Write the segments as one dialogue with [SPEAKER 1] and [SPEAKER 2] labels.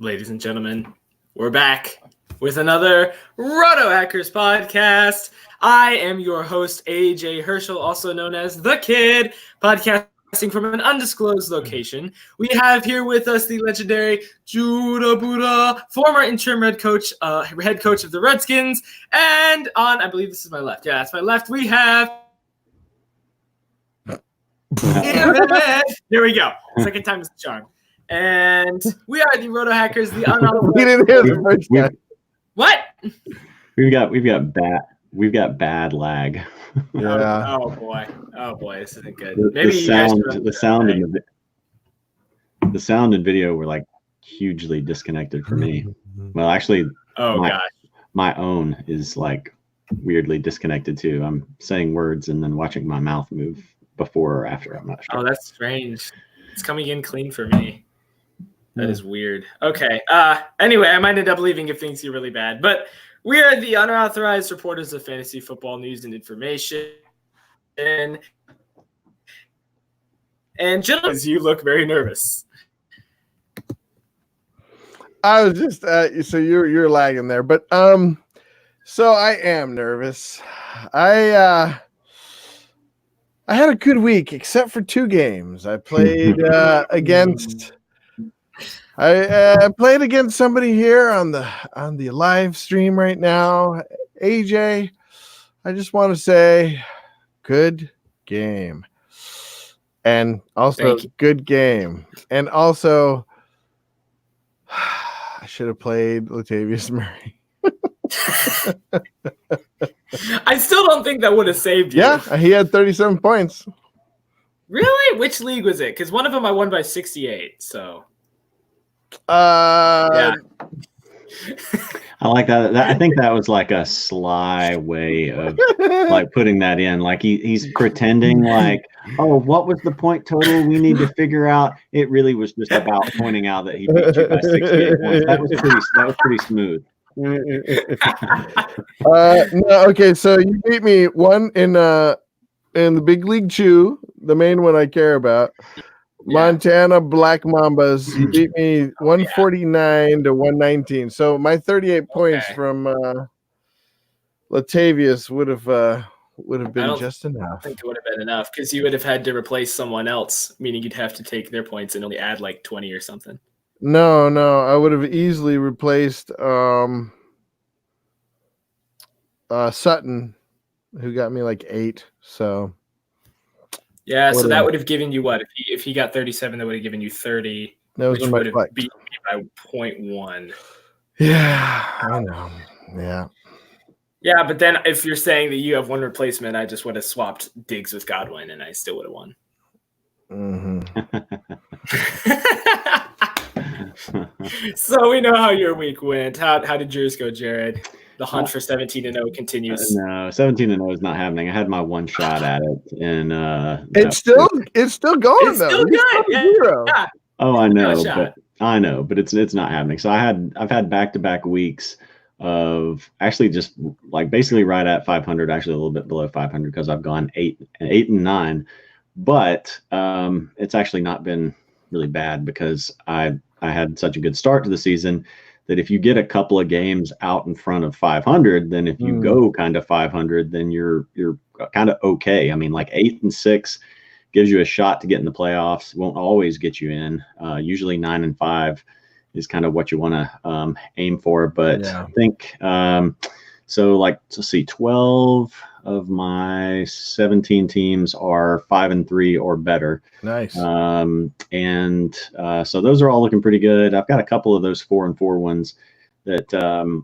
[SPEAKER 1] Ladies and gentlemen, we're back with another Roto Hackers podcast. I am your host, AJ Herschel, also known as The Kid, podcasting from an undisclosed location. We have here with us the legendary Judah Buddha, former interim head coach of the Redskins. And on, I believe this is my left. Yeah, that's my left. We have... Here we go. Second time is the charm. And we are the Roto Hackers, the unauthorized.
[SPEAKER 2] We didn't hear the first time.
[SPEAKER 1] What?
[SPEAKER 3] We've got bad lag.
[SPEAKER 2] Yeah.
[SPEAKER 1] Oh boy, this isn't good.
[SPEAKER 3] The sound and video were like hugely disconnected for me. Well, actually, my own is like weirdly disconnected too. I'm saying words and then watching my mouth move before or after. I'm not sure.
[SPEAKER 1] Oh, that's strange. It's coming in clean for me. That is weird. Okay. Anyway, I might end up leaving if things get really bad. But we are the unauthorized reporters of fantasy football news and information. And gentlemen, you look very nervous.
[SPEAKER 2] I was just so you're lagging there, but so I am nervous. I had a good week except for 2 games. I played against somebody here on the live stream right now. AJ, I just want to say good game. And also good game. And also I should have played Latavius Murray.
[SPEAKER 1] I still don't think that would have saved you.
[SPEAKER 2] Yeah, he had 37 points.
[SPEAKER 1] Really? Which league was it? Because one of them I won by 68. So,
[SPEAKER 2] yeah.
[SPEAKER 3] I like that. I think that was like a sly way of like putting that in. Like he's pretending like, oh, what was the point total we need to figure out? It really was just about pointing out that he beat you by 68 points. That was pretty smooth.
[SPEAKER 2] No, okay, so you beat me one in the Big League Chew, the main one I care about. Montana Black Mambas. You beat me 149 to 119. So my 38 points from Latavius would have been just enough.
[SPEAKER 1] I think it would have been enough because you would have had to replace someone else, meaning you'd have to take their points and only add like 20 or something.
[SPEAKER 2] No, I would have easily replaced Sutton, who got me like 8. So
[SPEAKER 1] yeah, so that would have given you what? If he got 37, that would have given you 30, which would have beat me by 0.1.
[SPEAKER 2] Yeah, I know. Yeah.
[SPEAKER 1] Yeah, but then if you're saying that you have one replacement, I just would have swapped Diggs with Godwin, and I still would have won. So we know how your week went. How did yours go, Jared? The hunt for 17-0 continues.
[SPEAKER 3] No, 17-0 is not happening. I had my one shot at it, and
[SPEAKER 2] it's still going.
[SPEAKER 1] It's
[SPEAKER 2] though.
[SPEAKER 1] Still good. Yeah.
[SPEAKER 3] Oh, I know, but it's not happening. So I've had back-to-back weeks of actually just like basically right at 500, actually a little bit below 500 because I've gone 8 and 9, but it's actually not been really bad because I had such a good start to the season that if you get a couple of games out in front of 500, then if you go kind of 500, then you're kind of okay. I mean, like 8 and 6 gives you a shot to get in the playoffs. Won't always get you in. Usually 9 and 5 is kind of what you want to aim for. But I think so. Like, let's see, 12 of my 17 teams are 5 and 3 or better.
[SPEAKER 2] Nice.
[SPEAKER 3] So those are all looking pretty good. I've got a couple of those 4 and 4 ones that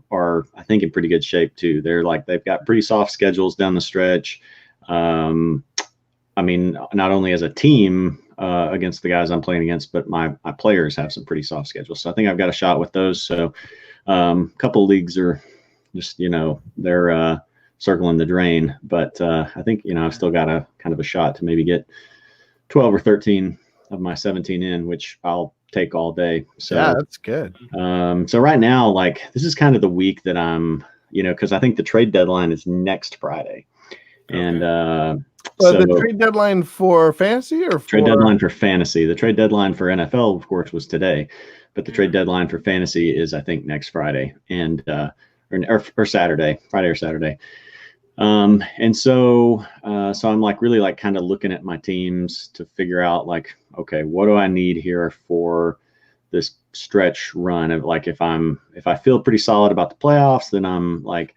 [SPEAKER 3] are, I think, in pretty good shape too. They've got pretty soft schedules down the stretch. I mean, not only as a team against the guys I'm playing against, but my players have some pretty soft schedules. So I think I've got a shot with those. So a couple of leagues are just, they're circling the drain, but I think I've still got a kind of a shot to maybe get 12 or 13 of my 17 in, which I'll take all day. So
[SPEAKER 2] yeah, that's good.
[SPEAKER 3] So right now, like, this is kind of the week that I'm, because I think the trade deadline is next Friday, and
[SPEAKER 2] the trade deadline for fantasy or
[SPEAKER 3] trade deadline for fantasy? The trade deadline for NFL, of course, was today, but the trade deadline for fantasy is, I think, next Friday and or Saturday, Friday or Saturday. And so I'm like really like kind of looking at my teams to figure out like, okay, what do I need here for this stretch run of like, if I feel pretty solid about the playoffs, then I'm like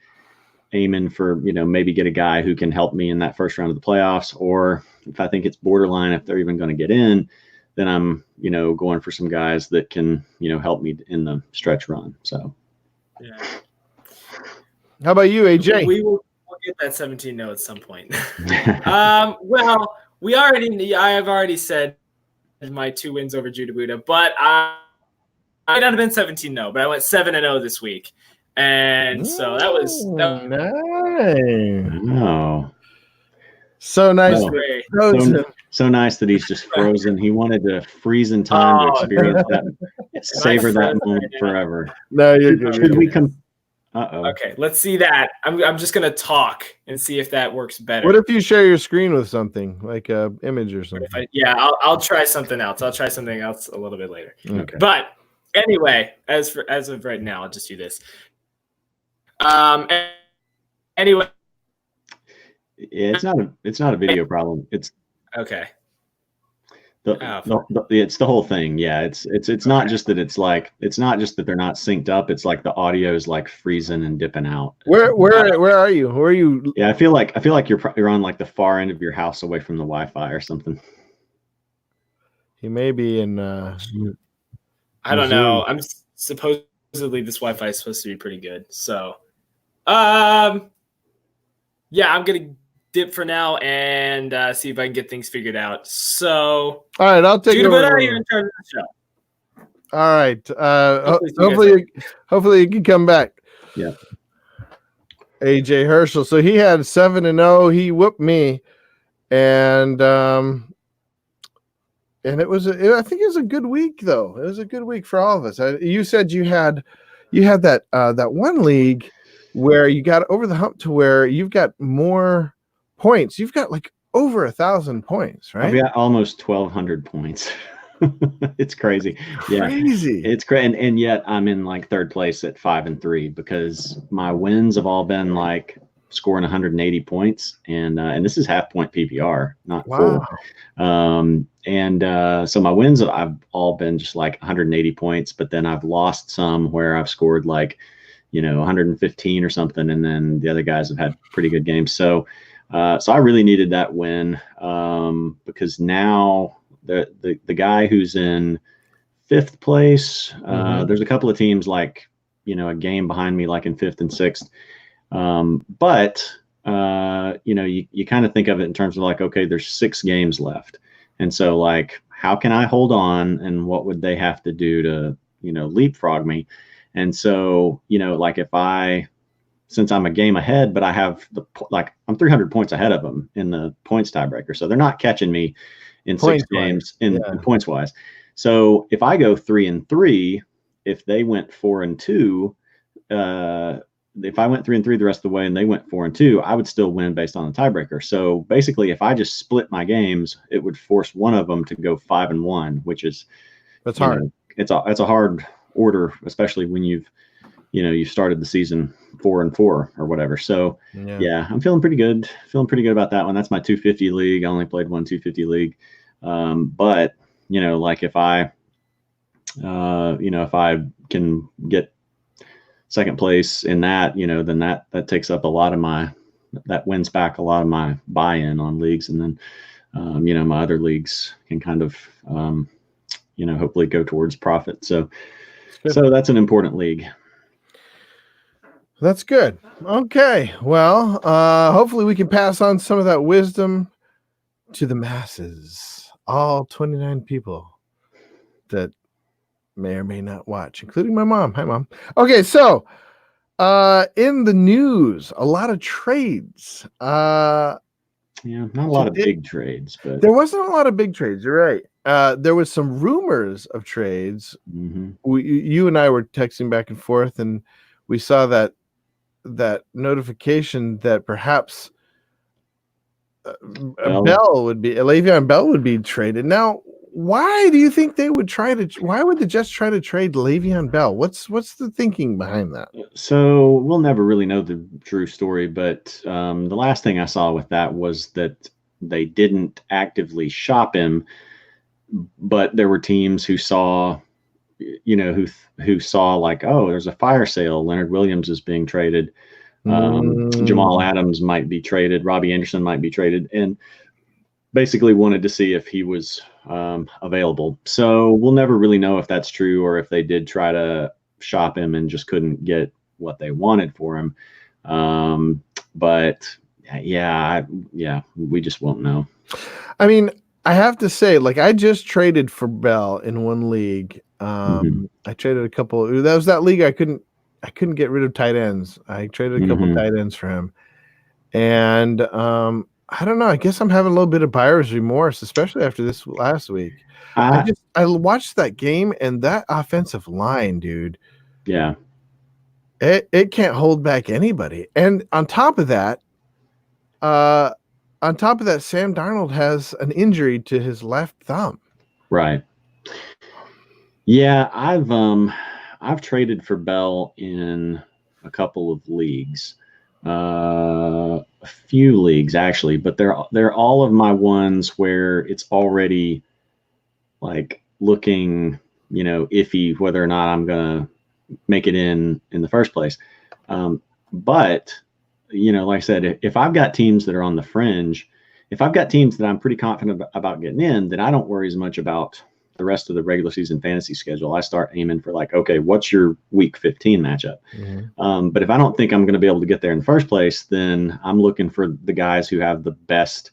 [SPEAKER 3] aiming for, maybe get a guy who can help me in that first round of the playoffs. Or if I think it's borderline, if they're even going to get in, then I'm, going for some guys that can, help me in the stretch run. So,
[SPEAKER 1] yeah.
[SPEAKER 2] How about you, AJ?
[SPEAKER 1] We'll get that 17-0 at some point. Well, I have already said my 2 wins over Judah Buddha, but I might not have been 17-0, but I went 7-0 this week. And so that was
[SPEAKER 2] nice.
[SPEAKER 3] Oh.
[SPEAKER 2] So nice.
[SPEAKER 3] So nice that he's just frozen. He wanted to freeze in time to experience that, savor that moment forever.
[SPEAKER 2] No, you're good.
[SPEAKER 3] Should we come? Uh-oh.
[SPEAKER 1] Okay, let's see that. I'm just gonna talk and see if that works better.
[SPEAKER 2] What if you share your screen with something like a image or something?
[SPEAKER 1] I'll try something else. I'll try something else a little bit later.
[SPEAKER 3] Okay.
[SPEAKER 1] But anyway, as of right now, I'll just do this. Anyway,
[SPEAKER 3] yeah, it's not a video problem. It's
[SPEAKER 1] okay.
[SPEAKER 3] It's the whole thing. Yeah, it's not just that it's not just that they're not synced up. It's like the audio is like freezing and dipping out.
[SPEAKER 2] Where are you? Where are you?
[SPEAKER 3] Yeah, I feel like you're on like the far end of your house away from the Wi-Fi or something.
[SPEAKER 2] He may be in.
[SPEAKER 1] I don't know. I'm supposedly this Wi-Fi is supposed to be pretty good. So, yeah, I'm gonna dip for now and see if I can get things figured out. So,
[SPEAKER 2] all right, I'll take it over.
[SPEAKER 1] You're in charge of the show.
[SPEAKER 2] All right. Hopefully you can come back.
[SPEAKER 3] Yeah.
[SPEAKER 2] AJ Herschel. So he had 7-0. He whooped me, and it was I think it was a good week though. It was a good week for all of us. You said you had that one league where you got over the hump to where you've got more points. You've got like over 1,000 points, right?
[SPEAKER 3] I've got almost 1,200 points. It's crazy. Yeah,
[SPEAKER 2] crazy.
[SPEAKER 3] It's great, and yet I'm in like third place at 5-3 because my wins have all been like scoring 180 points, and this is half point PPR, not full. So my wins I've all been just like 180 points, but then I've lost some where I've scored like 115 or something, and then the other guys have had pretty good games. So I really needed that win because now the guy who's in 5th place, there's a couple of teams like a game behind me, like in 5th and 6th. But you kind of think of it in terms of like, okay, there's 6 games left. And so like, how can I hold on, and what would they have to do to, leapfrog me? And so, like since I'm a game ahead, but I have I'm 300 points ahead of them in the points tiebreaker. So they're not catching me in points 6 games in points wise. So if I go 3-3, if they went 4-2, if I went 3-3 the rest of the way and they went 4-2, I would still win based on the tiebreaker. So basically, if I just split my games, it would force one of them to go 5-1, which is
[SPEAKER 2] that's hard.
[SPEAKER 3] It's a hard order, especially when you've started the season 4-4 or whatever. So yeah, I'm feeling pretty good. Feeling pretty good about that one. That's my 250 league. I only played one 250 league, but like if I can get second place in that, then that takes up a lot of that wins back a lot of my buy-in on leagues. And then, my other leagues can kind of, hopefully go towards profit. So that's an important league.
[SPEAKER 2] That's good. Okay. Well, hopefully we can pass on some of that wisdom to the masses, all 29 people that may or may not watch, including my mom. Hi, Mom. Okay, so in the news, a lot of trades.
[SPEAKER 3] Not a lot of big trades, but
[SPEAKER 2] there wasn't a lot of big trades. You're right. There was some rumors of trades. Mm-hmm. You and I were texting back and forth, and we saw that notification that perhaps Le'Veon Bell would be traded. Now, why do you think they would why would the Jets try to trade Le'Veon Bell? What's the thinking behind that?
[SPEAKER 3] So we'll never really know the true story, but the last thing I saw with that was that they didn't actively shop him, but there were teams who saw, who saw like, oh, there's a fire sale. Leonard Williams is being traded. Jamal Adams might be traded. Robbie Anderson might be traded, and basically wanted to see if he was available. So we'll never really know if that's true or if they did try to shop him and just couldn't get what they wanted for him. But yeah, we just won't know.
[SPEAKER 2] I mean, I have to say, like, I just traded for Bell in one league. I traded a couple. That was that league I couldn't get rid of tight ends. I traded a couple tight ends for him, and I don't know. I guess I'm having a little bit of buyer's remorse, especially after this last week. I watched that game, and that offensive line, dude.
[SPEAKER 3] Yeah,
[SPEAKER 2] it can't hold back anybody. And on top of that, Sam Darnold has an injury to his left thumb.
[SPEAKER 3] Right. Yeah, I've traded for Bell in a couple of leagues. A few leagues actually, but they're all of my ones where it's already like looking, iffy whether or not I'm gonna make it in the first place. But like I said, if I've got teams that are on the fringe, if I've got teams that I'm pretty confident about getting in, then I don't worry as much about the rest of the regular season fantasy schedule. I start aiming for like, okay, what's your week 15 matchup? But if I don't think I'm going to be able to get there in the first place, then I'm looking for the guys who have the best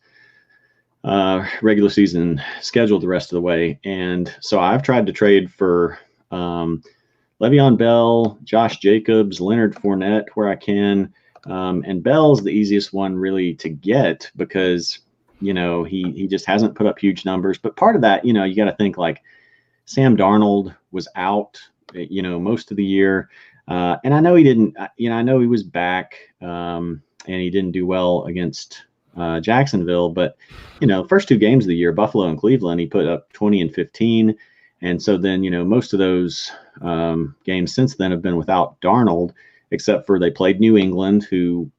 [SPEAKER 3] regular season schedule the rest of the way. And so I've tried to trade for Le'Veon Bell, Josh Jacobs, Leonard Fournette where I can. And Bell's the easiest one really to get because he just hasn't put up huge numbers. But part of that, you got to think like Sam Darnold was out, most of the year. And I know he didn't, I know he was back and he didn't do well against Jacksonville. But, first two games of the year, Buffalo and Cleveland, he put up 20 and 15. And so then, most of those games since then have been without Darnold, except for they played New England, who,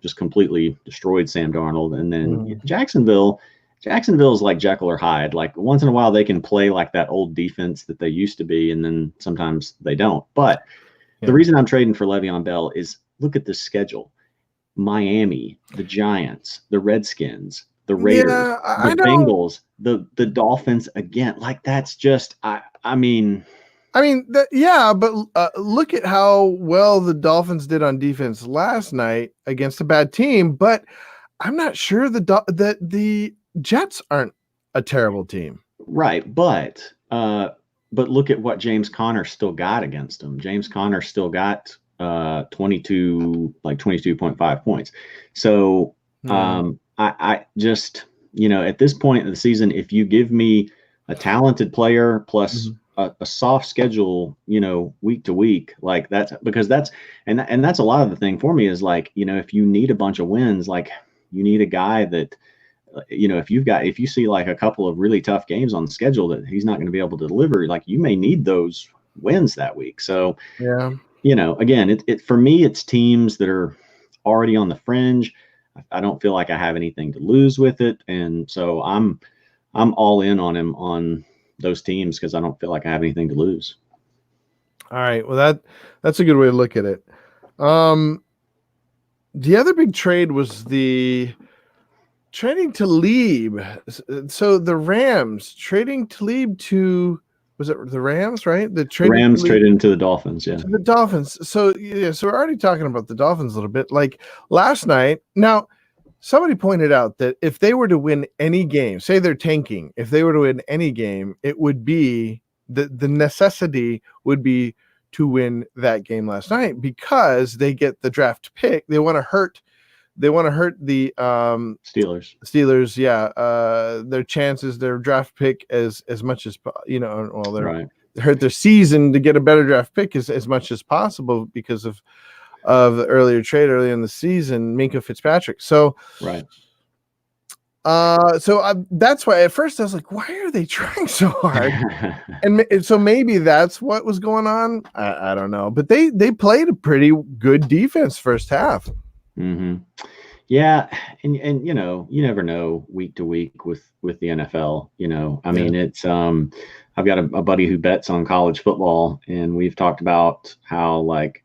[SPEAKER 3] just completely destroyed Sam Darnold. And then Jacksonville is like Jekyll or Hyde. Like once in a while they can play like that old defense that they used to be, and then sometimes they don't. But the reason I'm trading for Le'Veon Bell is look at this schedule. Miami, the Giants, the Redskins, the Raiders, the Bengals, the Dolphins again. Like that's just
[SPEAKER 2] but look at how well the Dolphins did on defense last night against a bad team. But I'm not sure that the Jets aren't a terrible team,
[SPEAKER 3] right? But look at what James Conner still got against them. James Conner still got 22.5 points. So I just at this point in the season, if you give me a talented player plus a soft schedule, week to week, like that's and that's a lot of the thing for me is like, if you need a bunch of wins, like you need a guy that, if you see like a couple of really tough games on the schedule that he's not going to be able to deliver, like you may need those wins that week. So, again, it for me, it's teams that are already on the fringe. I don't feel like I have anything to lose with it. And so I'm all in on him on those teams because I don't feel like I have anything to lose.
[SPEAKER 2] All right. Well, that's a good way to look at it. The other big trade was the trading Talib. So the Rams trading Talib to, was it the Rams, right? The
[SPEAKER 3] Rams traded into the Dolphins. Yeah.
[SPEAKER 2] To the Dolphins. So we're already talking about the Dolphins a little bit. Like last night. Now, somebody pointed out that if they were to win any game, say they're tanking, if they were to win any game, it would be the necessity would be to win that game last night because they get the draft pick. They want to hurt the Steelers. Yeah. Their chances, their draft pick as much as, they're hurt their season to get a better draft pick as much as possible because of the earlier trade early in the season, Minkah Fitzpatrick. So That's why at first I was like, why are they trying so hard? And so maybe that's what was going on. I don't know, but they played a pretty good defense first half.
[SPEAKER 3] Mm-hmm. Yeah, and you know, you never know week to week with the NFL. You know, I mean, it's I've got a buddy who bets on college football, and we've talked about how like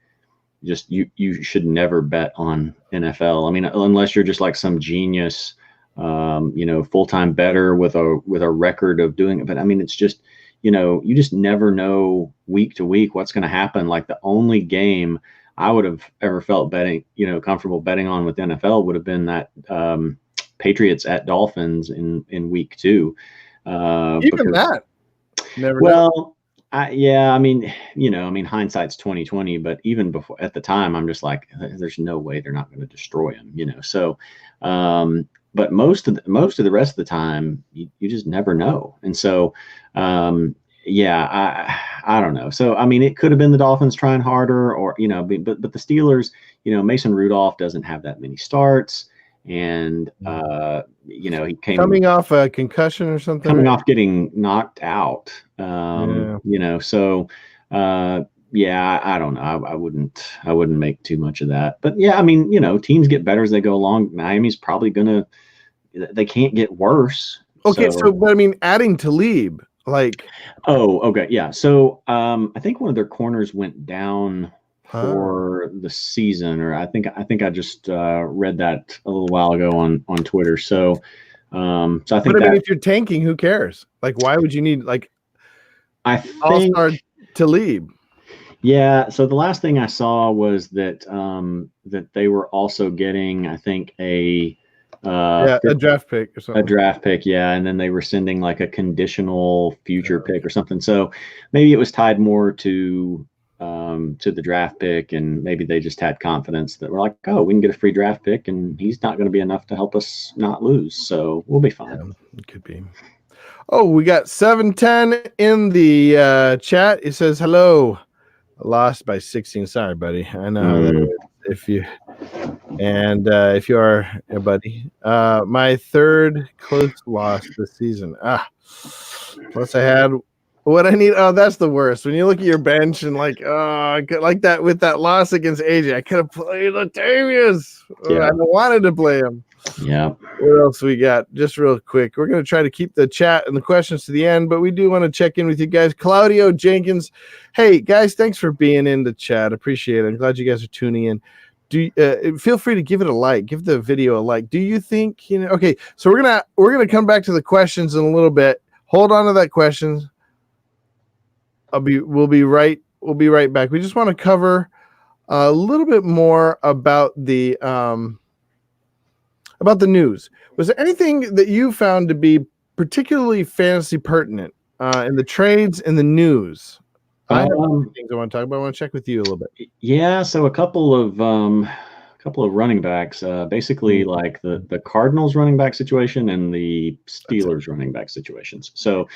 [SPEAKER 3] just you should never bet on NFL. I mean, unless you're just like some genius, you know, full-time bettor with a record of doing it. But I mean, it's just, you know, you just never know week to week what's going to happen. Like the only game I would have ever felt betting, you know, comfortable betting on with NFL would have been that Patriots at Dolphins in week 2.
[SPEAKER 2] Even that, never.
[SPEAKER 3] Well, I mean, you know, I mean, hindsight's 2020, but even before at the time, I'm just like, there's no way they're not going to destroy him, you know. So, but most of the rest of the time, you just never know, and so. Yeah, I don't know. So, I mean, it could have been the Dolphins trying harder or, you know, but the Steelers, you know, Mason Rudolph doesn't have that many starts. And, you know, he
[SPEAKER 2] coming off a concussion or something,
[SPEAKER 3] coming off getting knocked out, you know, so, yeah, I don't know. I wouldn't make too much of that, but yeah, I mean, you know, teams get better as they go along. Miami's probably they can't get worse.
[SPEAKER 2] Okay. So but I mean, adding Talib, like,
[SPEAKER 3] okay, yeah. So I think one of their corners went down for the season, or I think I just read that a little while ago on Twitter. So I think. But I mean,
[SPEAKER 2] if you're tanking, who cares? Like, why would you need like
[SPEAKER 3] all-star
[SPEAKER 2] Talib?
[SPEAKER 3] Yeah. So the last thing I saw was that that they were also getting, I think, a
[SPEAKER 2] draft pick or something.
[SPEAKER 3] A draft pick, yeah, and then they were sending like a conditional future pick or something. So maybe it was tied more to the draft pick, and maybe they just had confidence that we're like, oh, we can get a free draft pick, and he's not going to be enough to help us not lose, so we'll be fine.
[SPEAKER 2] Yeah, it could be. Oh, we got 710 in the chat. It says hello. Lost by 16. Sorry, buddy. I know if you are a buddy. My third close loss this season. Plus I had what I need. Oh, that's the worst. When you look at your bench and like that with that loss against AJ, I could have played Latavius. I wanted to play him.
[SPEAKER 3] Yeah.
[SPEAKER 2] What else we got? Just real quick. We're going to try to keep the chat and the questions to the end, but we do want to check in with you guys. Claudio Jenkins. Hey, guys, thanks for being in the chat. Appreciate it. I'm glad you guys are tuning in. Feel free to give it a like. Give the video a like. Do you think, you know? Okay, so we're gonna come back to the questions in a little bit. Hold on to that question. We'll be right back. We just want to cover a little bit more about the news. Was there anything that you found to be particularly fantasy pertinent in the trades and the news? I have things I want to talk about. I want to check with you a little bit.
[SPEAKER 3] Yeah, so a couple of running backs, basically like the Cardinals running back situation and the Steelers running back situations. So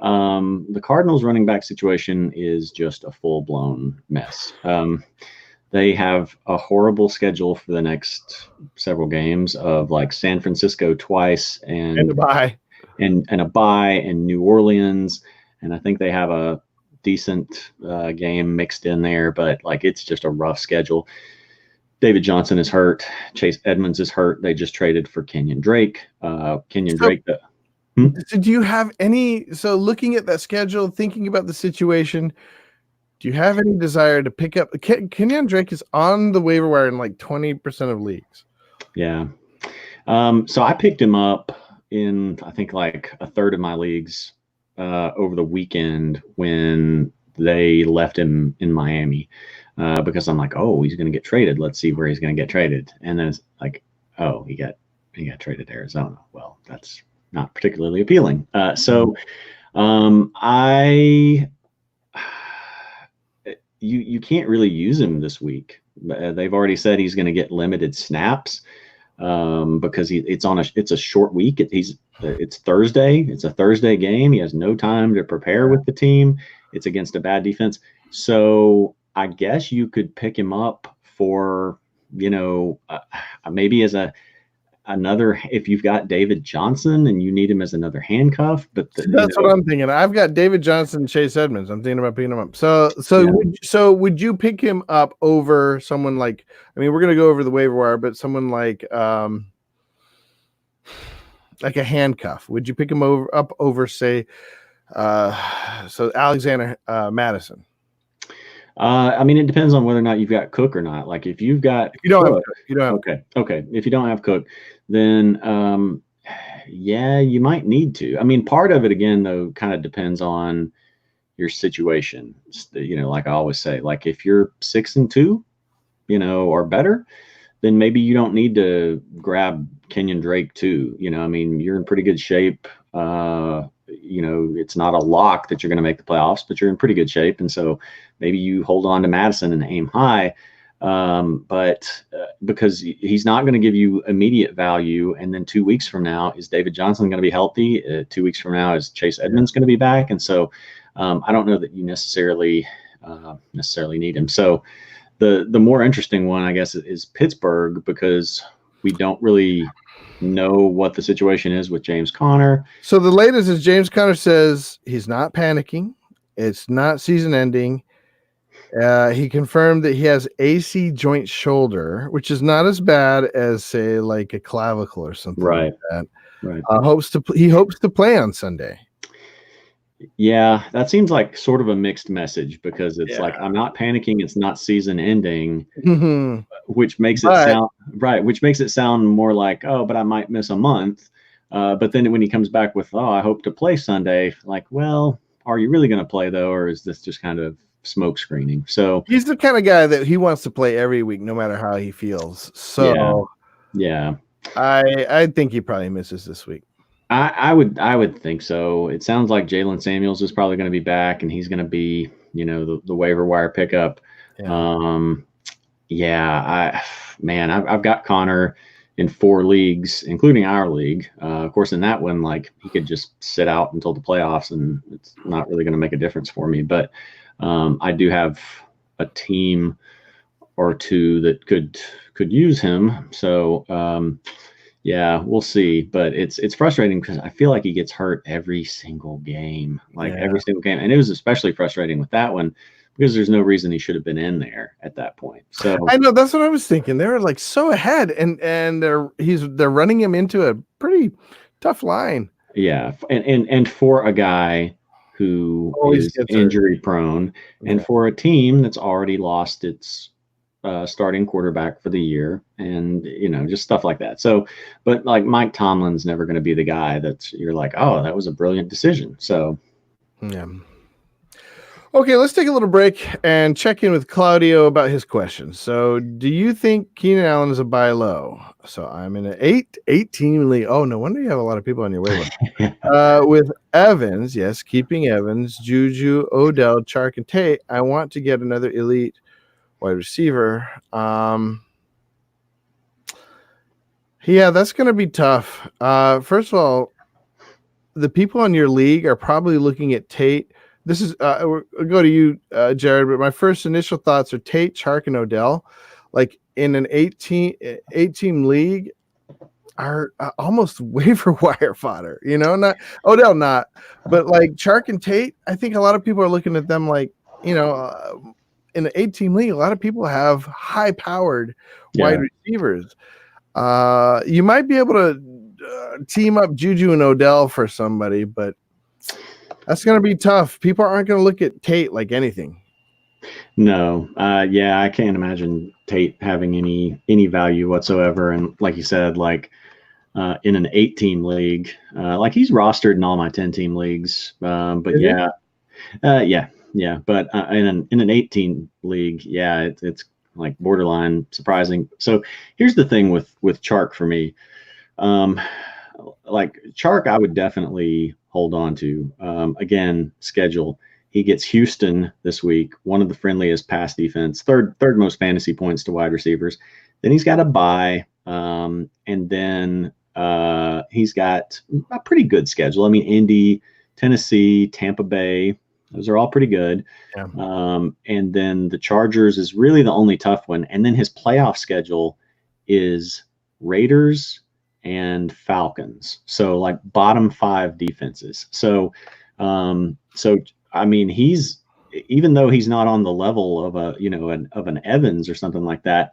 [SPEAKER 3] the Cardinals running back situation is just a full-blown mess. They have a horrible schedule for the next several games of like San Francisco twice and
[SPEAKER 2] a bye
[SPEAKER 3] and New Orleans, and I think they have a decent game mixed in there, but like it's just a rough schedule. David Johnson is hurt. Chase Edmonds is hurt. They just traded for Kenyon Drake.
[SPEAKER 2] Did you have any? So looking at that schedule, thinking about the situation, do you have any desire to pick up? Kenyon Drake is on the waiver wire in like 20% of leagues.
[SPEAKER 3] Yeah. So I picked him up in, I think, like a third of my leagues over the weekend when they left him in Miami because I'm like, oh, he's going to get traded. Let's see where he's going to get traded. And then it's like, oh, he got traded to Arizona. Well, that's not particularly appealing. You can't really use him this week. They've already said he's going to get limited snaps because it's a short week. It's Thursday. It's a Thursday game. He has no time to prepare with the team. It's against a bad defense. So I guess you could pick him up for, maybe as a if you've got David Johnson and you need him as another handcuff, but
[SPEAKER 2] that's what I'm thinking. I've got David Johnson and Chase Edmonds. I'm thinking about picking him up. So would you pick him up over someone like, I mean, we're going to go over the waiver wire, but someone like a handcuff, would you pick him up over say, so Alexander Madison?
[SPEAKER 3] I mean, it depends on whether or not you've got Cook or not. Like if you don't have okay. If you don't have Cook, then yeah, you might need to. I mean, part of it again though kind of depends on your situation. Like I always say, like if you're 6-2, or better, then maybe you don't need to grab Kenyon Drake too. I mean, you're in pretty good shape. It's not a lock that you're going to make the playoffs, but you're in pretty good shape. And so maybe you hold on to Madison and aim high. But because he's not going to give you immediate value. And then 2 weeks from now, is David Johnson going to be healthy? 2 weeks from now, is Chase Edmonds going to be back? And so I don't know that you necessarily need him. So the more interesting one, I guess, is Pittsburgh, because we don't really know what the situation is with James Conner.
[SPEAKER 2] So the latest is James Conner says he's not panicking. It's not season ending. He confirmed that he has AC joint shoulder, which is not as bad as say like a clavicle or something like that.
[SPEAKER 3] Right.
[SPEAKER 2] He hopes to play on Sunday.
[SPEAKER 3] Yeah, that seems like sort of a mixed message, because it's like, I'm not panicking. It's not season ending, which makes it sound more like, oh, but I might miss a month. But then when he comes back with, oh, I hope to play Sunday, like, well, are you really going to play though? Or is this just kind of smoke screening? So
[SPEAKER 2] he's the kind of guy that he wants to play every week, no matter how he feels. So
[SPEAKER 3] yeah.
[SPEAKER 2] I think he probably misses this week.
[SPEAKER 3] I would think so. It sounds like Jaylen Samuels is probably going to be back, and he's going to be, the waiver wire pickup. I've got Conner in 4 leagues, including our league. Of course, in that one, like he could just sit out until the playoffs, and it's not really going to make a difference for me. But I do have a team or two that could use him. So. Yeah, we'll see, but it's frustrating because I feel like he gets hurt every single game, every single game, and it was especially frustrating with that one because there's no reason he should have been in there at that point. So
[SPEAKER 2] I know that's what I was thinking. They were like so ahead, and they're running him into a pretty tough line.
[SPEAKER 3] Yeah, and for a guy who is injury prone, and for a team that's already lost its starting quarterback for the year, and just stuff like that. So, but like Mike Tomlin's never going to be the guy that's you're like, oh, that was a brilliant decision. So,
[SPEAKER 2] yeah. Okay, let's take a little break and check in with Claudio about his questions. So, do you think Keenan Allen is a buy low? So, I'm in an 8-team league. Oh, no wonder you have a lot of people on your waiver. With Evans, yes, keeping Evans, Juju, Odell, Chark, and Tate. I want to get another elite wide receiver. That's going to be tough. First of all, the people in your league are probably looking at Tate. This is I'll go to you, Jared, but my first initial thoughts are Tate, Chark, and Odell. Like in an 8-team league are almost waiver wire fodder, not Odell, but like Chark and Tate, I think a lot of people are looking at them like, in an 8-team league, a lot of people have high-powered wide receivers. You might be able to team up Juju and Odell for somebody, but that's going to be tough. People aren't going to look at Tate like anything.
[SPEAKER 3] No. I can't imagine Tate having any value whatsoever. And like you said, like in an 8-team league, like he's rostered in all my 10-team leagues. But but in an 18 league, it's like borderline surprising. So here's the thing with Chark for me. Like Chark, I would definitely hold on to. Again, schedule. He gets Houston this week, one of the friendliest pass defense, third most fantasy points to wide receivers. Then he's got a bye, and then he's got a pretty good schedule. I mean, Indy, Tennessee, Tampa Bay. Those are all pretty good. Yeah. And then the Chargers is really the only tough one. And then his playoff schedule is Raiders and Falcons. So like bottom 5 defenses. So I mean, even though he's not on the level of an Evans or something like that,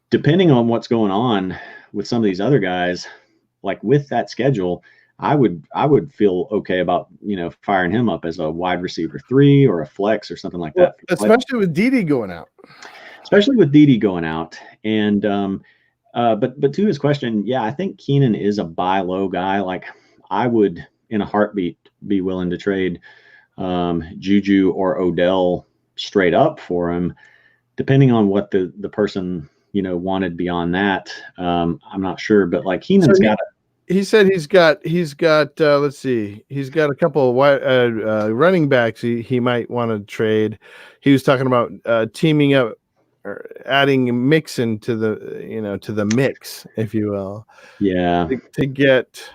[SPEAKER 3] depending on what's going on with some of these other guys, like with that schedule, I would feel okay about, firing him up as a wide receiver 3 or a flex or something like that.
[SPEAKER 2] Especially with Dede going out.
[SPEAKER 3] Especially with Dede going out. And but to his question, yeah, I think Keenan is a buy low guy. Like I would in a heartbeat be willing to trade Juju or Odell straight up for him, depending on what the person wanted beyond that. I'm not sure, but like Keenan's
[SPEAKER 2] he said he's got let's see, he's got a couple of running backs he might want to trade. He was talking about teaming up or adding Mixon to the to the mix, if you will.
[SPEAKER 3] Yeah.
[SPEAKER 2] To get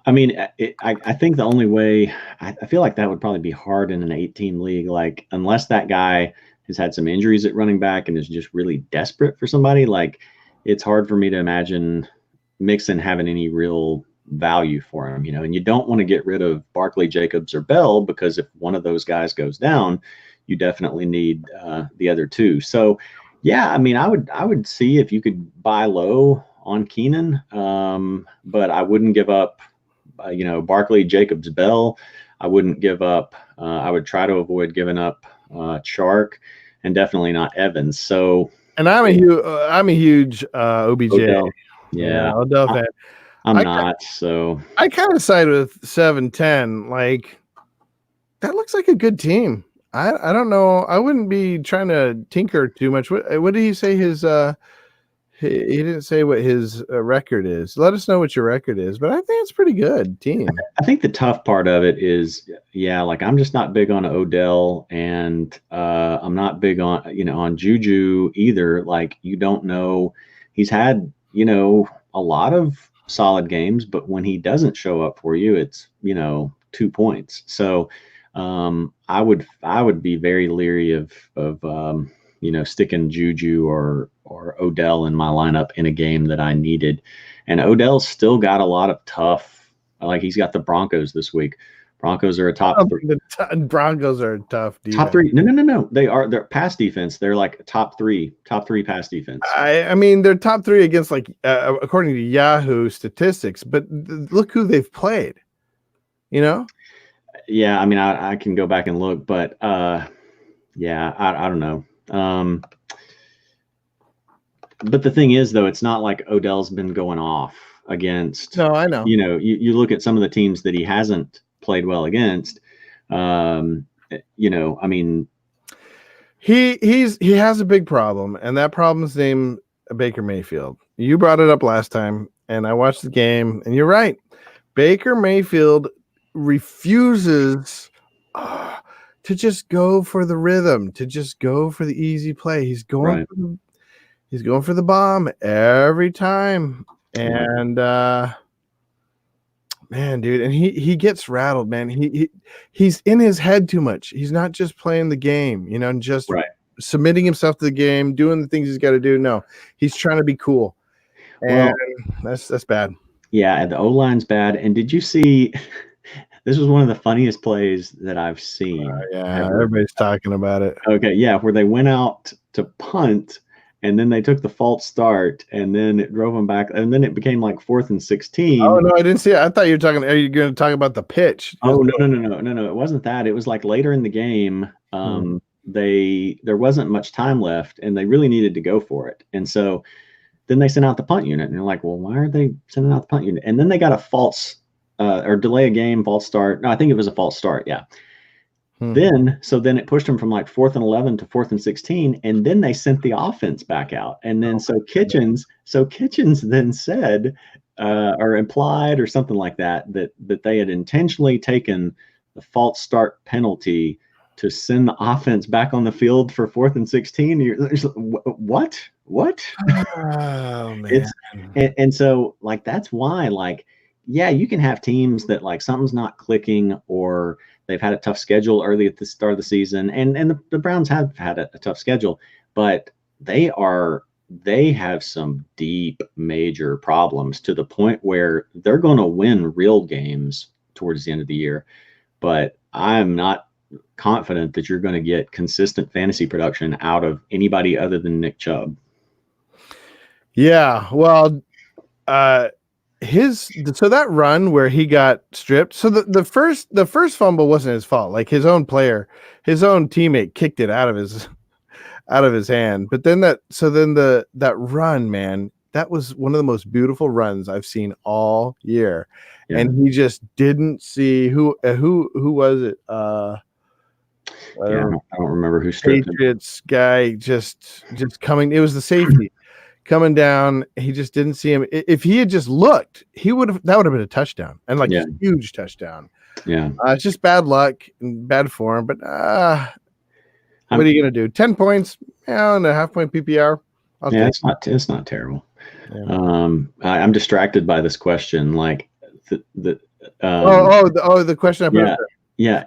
[SPEAKER 3] I mean, I think the only way, I feel like that would probably be hard in an 8-team league, like unless that guy has had some injuries at running back and is just really desperate for somebody. Like it's hard for me to imagine Mixon having any real value for him, and you don't want to get rid of Barkley, Jacobs, or Bell, because if one of those guys goes down, you definitely need the other two. So yeah, I mean, I would see if you could buy low on Keenan, but I wouldn't give up Barkley, Jacobs, Bell. I wouldn't give up. I would try to avoid giving up Chark, and definitely not Evans. So,
[SPEAKER 2] and I'm a huge OBJ.
[SPEAKER 3] Odell. Yeah,
[SPEAKER 2] Odell fan.
[SPEAKER 3] I'm not. So
[SPEAKER 2] I kind of side with 7-10. Like that looks like a good team. I don't know. I wouldn't be trying to tinker too much. What did he say his he didn't say what his record is. Let us know what your record is, but I think it's pretty good team.
[SPEAKER 3] I think the tough part of it is, like I'm just not big on Odell, and I'm not big on, on Juju either. Like you don't know, he's had, a lot of solid games, but when he doesn't show up for you, it's, 2 points. So I would be very leery of sticking Juju or Odell in my lineup in a game that I needed. And Odell's still got a lot of tough, like he's got the Broncos this week. Broncos are a top 3.
[SPEAKER 2] Broncos are tough defense.
[SPEAKER 3] Top 3. No. They're pass defense. They're like top three pass defense.
[SPEAKER 2] I mean, they're top 3 against according to Yahoo statistics, but look who they've played.
[SPEAKER 3] Yeah, I mean, I can go back and look, but I don't know. But the thing is, though, it's not like Odell's been going off against.
[SPEAKER 2] No, I know.
[SPEAKER 3] You look at some of the teams that he hasn't played well against. I mean,
[SPEAKER 2] he has a big problem, and that problem's named Baker Mayfield. You brought it up last time, and I watched the game, and you're right. Baker Mayfield refuses to just go for the rhythm, to just go for the easy play. He's going for the bomb every time. And man, dude, and he gets rattled, man. He's in his head too much. He's not just playing the game, and just submitting himself to the game, doing the things he's got to do. No, he's trying to be cool. And that's bad.
[SPEAKER 3] Yeah, the O-line's bad. And did you see this was one of the funniest plays that I've seen.
[SPEAKER 2] Everybody's talking about it.
[SPEAKER 3] Okay, yeah, where they went out to punt, and then they took the false start, and then it drove them back, and then it became like 4th and 16.
[SPEAKER 2] Oh no, I didn't see it. I thought you were talking. Are you going to talk about the pitch?
[SPEAKER 3] Oh no! It wasn't that. It was like later in the game. There wasn't much time left, and they really needed to go for it, and so then they sent out the punt unit, and you're like, well, why are they sending out the punt unit? And then they got a false or delay a game, false start. No, I think it was a false start. Yeah. Then it pushed them from like 4th and 11 to 4th and 16, and then they sent the offense back out. And then Kitchens then said or implied or something like that they had intentionally taken the false start penalty to send the offense back on the field for 4th and 16. What?
[SPEAKER 2] Oh man.
[SPEAKER 3] And so like that's why, like, yeah, you can have teams that like something's not clicking, or they've had a tough schedule early at the start of the season, and the Browns have had a tough schedule, but they are they have some deep major problems to the point where they're going to win real games towards the end of the year. But I'm not confident that you're going to get consistent fantasy production out of anybody other than Nick Chubb.
[SPEAKER 2] Yeah, well, so that run where he got stripped. So the first fumble wasn't his fault. Like his own teammate kicked it out of his hand. But then that run, man, that was one of the most beautiful runs I've seen all year. Yeah. And he just didn't see who was it? I
[SPEAKER 3] don't remember who stripped
[SPEAKER 2] Patriots him. Guy just coming. It was the safety coming down. He just didn't see him. If he had just looked, that would have been a touchdown, and like a huge touchdown.
[SPEAKER 3] Yeah,
[SPEAKER 2] it's just bad luck and bad form. But what are you gonna do? 10 points, and a half-point PPR.
[SPEAKER 3] It's not terrible. Yeah. I'm distracted by this question. Like the
[SPEAKER 2] question I put up there.
[SPEAKER 3] Yeah,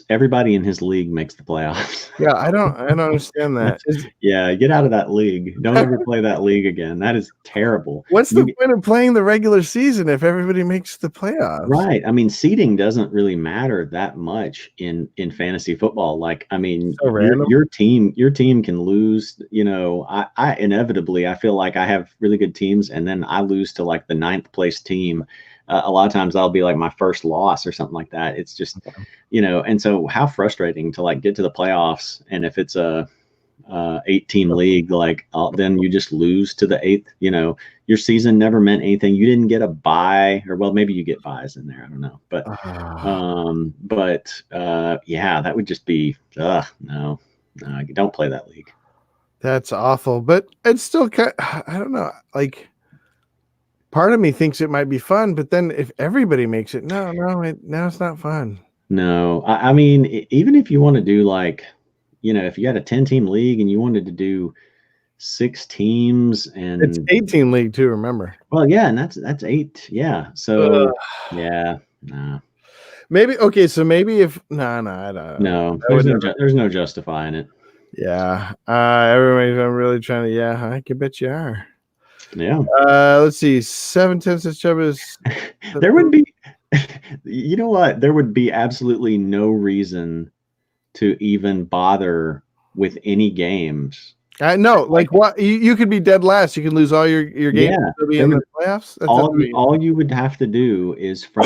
[SPEAKER 3] everybody in his league makes the playoffs.
[SPEAKER 2] Yeah, I don't understand that.
[SPEAKER 3] Get out of that league. Don't ever play that league again. That is terrible.
[SPEAKER 2] What's the point of playing the regular season if everybody makes the playoffs?
[SPEAKER 3] Right. I mean, seeding doesn't really matter that much in fantasy football. Like, I mean, your team can lose. You know, I inevitably I feel like I have really good teams, and then I lose to like the 9th place team. A lot of times I'll be like my first loss or something like that. It's just, and so how frustrating to like get to the playoffs. And if it's a 8-team league, like then you just lose to the 8th, your season never meant anything. You didn't get a bye, or well, maybe you get buys in there. I don't know. But, that would just be, no, don't play that league.
[SPEAKER 2] That's awful, but it's still, I don't know. Like, part of me thinks it might be fun, but then if everybody makes it, no, it's not fun.
[SPEAKER 3] No, I mean, even if you want to do like, if you had a 10-team league and you wanted to do 6 teams, and
[SPEAKER 2] it's 18 league too, remember?
[SPEAKER 3] Well, yeah, and that's 8. Yeah. So no.
[SPEAKER 2] Maybe okay, so maybe if I don't
[SPEAKER 3] know. There's no justifying it.
[SPEAKER 2] Yeah. Everybody's really trying to I can bet you are.
[SPEAKER 3] Yeah.
[SPEAKER 2] Let's see. 7/10 since Chubb is.
[SPEAKER 3] There would be, you know what? There would be absolutely no reason to even bother with any games.
[SPEAKER 2] I know, like what you could be dead last. You can lose all your games to be in the playoffs.
[SPEAKER 3] All you would have to do is from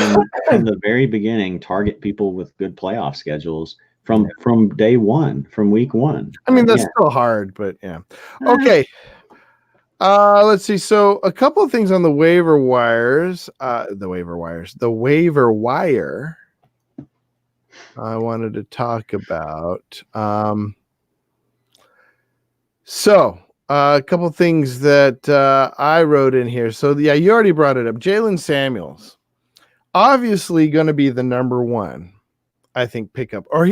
[SPEAKER 3] the very beginning target people with good playoff schedules from day one, from week 1.
[SPEAKER 2] I mean, that's still hard, but yeah. Okay. Let's see. So a couple of things on the waiver wires. The waiver wire. I wanted to talk about. So a couple of things that I wrote in here. So you already brought it up. Jaylen Samuels, obviously going to be the number 1, I think, pickup. Or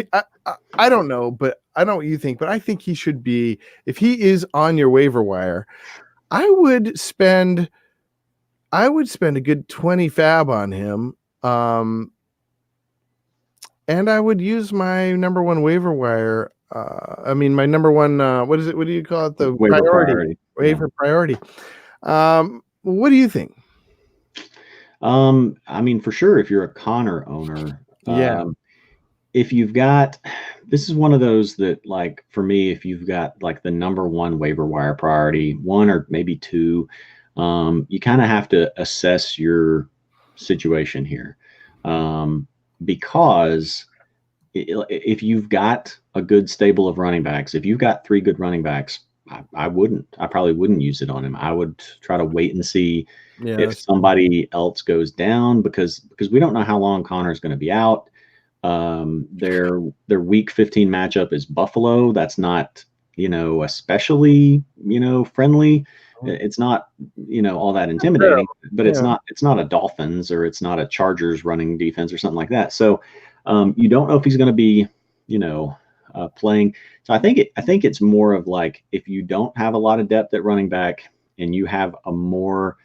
[SPEAKER 2] I don't know, but I don't know what you think. But I think he should be, if he is on your waiver wire. I would spend a good 20 fab on him. And I would use my number 1 waiver wire. My number 1, what is it? What do you call it? The priority. Waiver priority. What do you think?
[SPEAKER 3] I mean, for sure, if you're a Connor owner, if you've got, this is one of those that, like, for me, if you've got like the number 1 waiver wire priority, 1 or maybe 2, you kind of have to assess your situation here. Because if you've got a good stable of running backs, if you've got 3 good running backs, I probably wouldn't use it on him. I would try to wait and see if somebody else goes down, because we don't know how long Connor's going to be out. Their week 15 matchup is Buffalo. That's not, especially, friendly. It's not, all that intimidating, but it's not a Dolphins, or it's not a Chargers running defense or something like that. So you don't know if he's going to be, playing. So I think it's more of like, if you don't have a lot of depth at running back and you have a more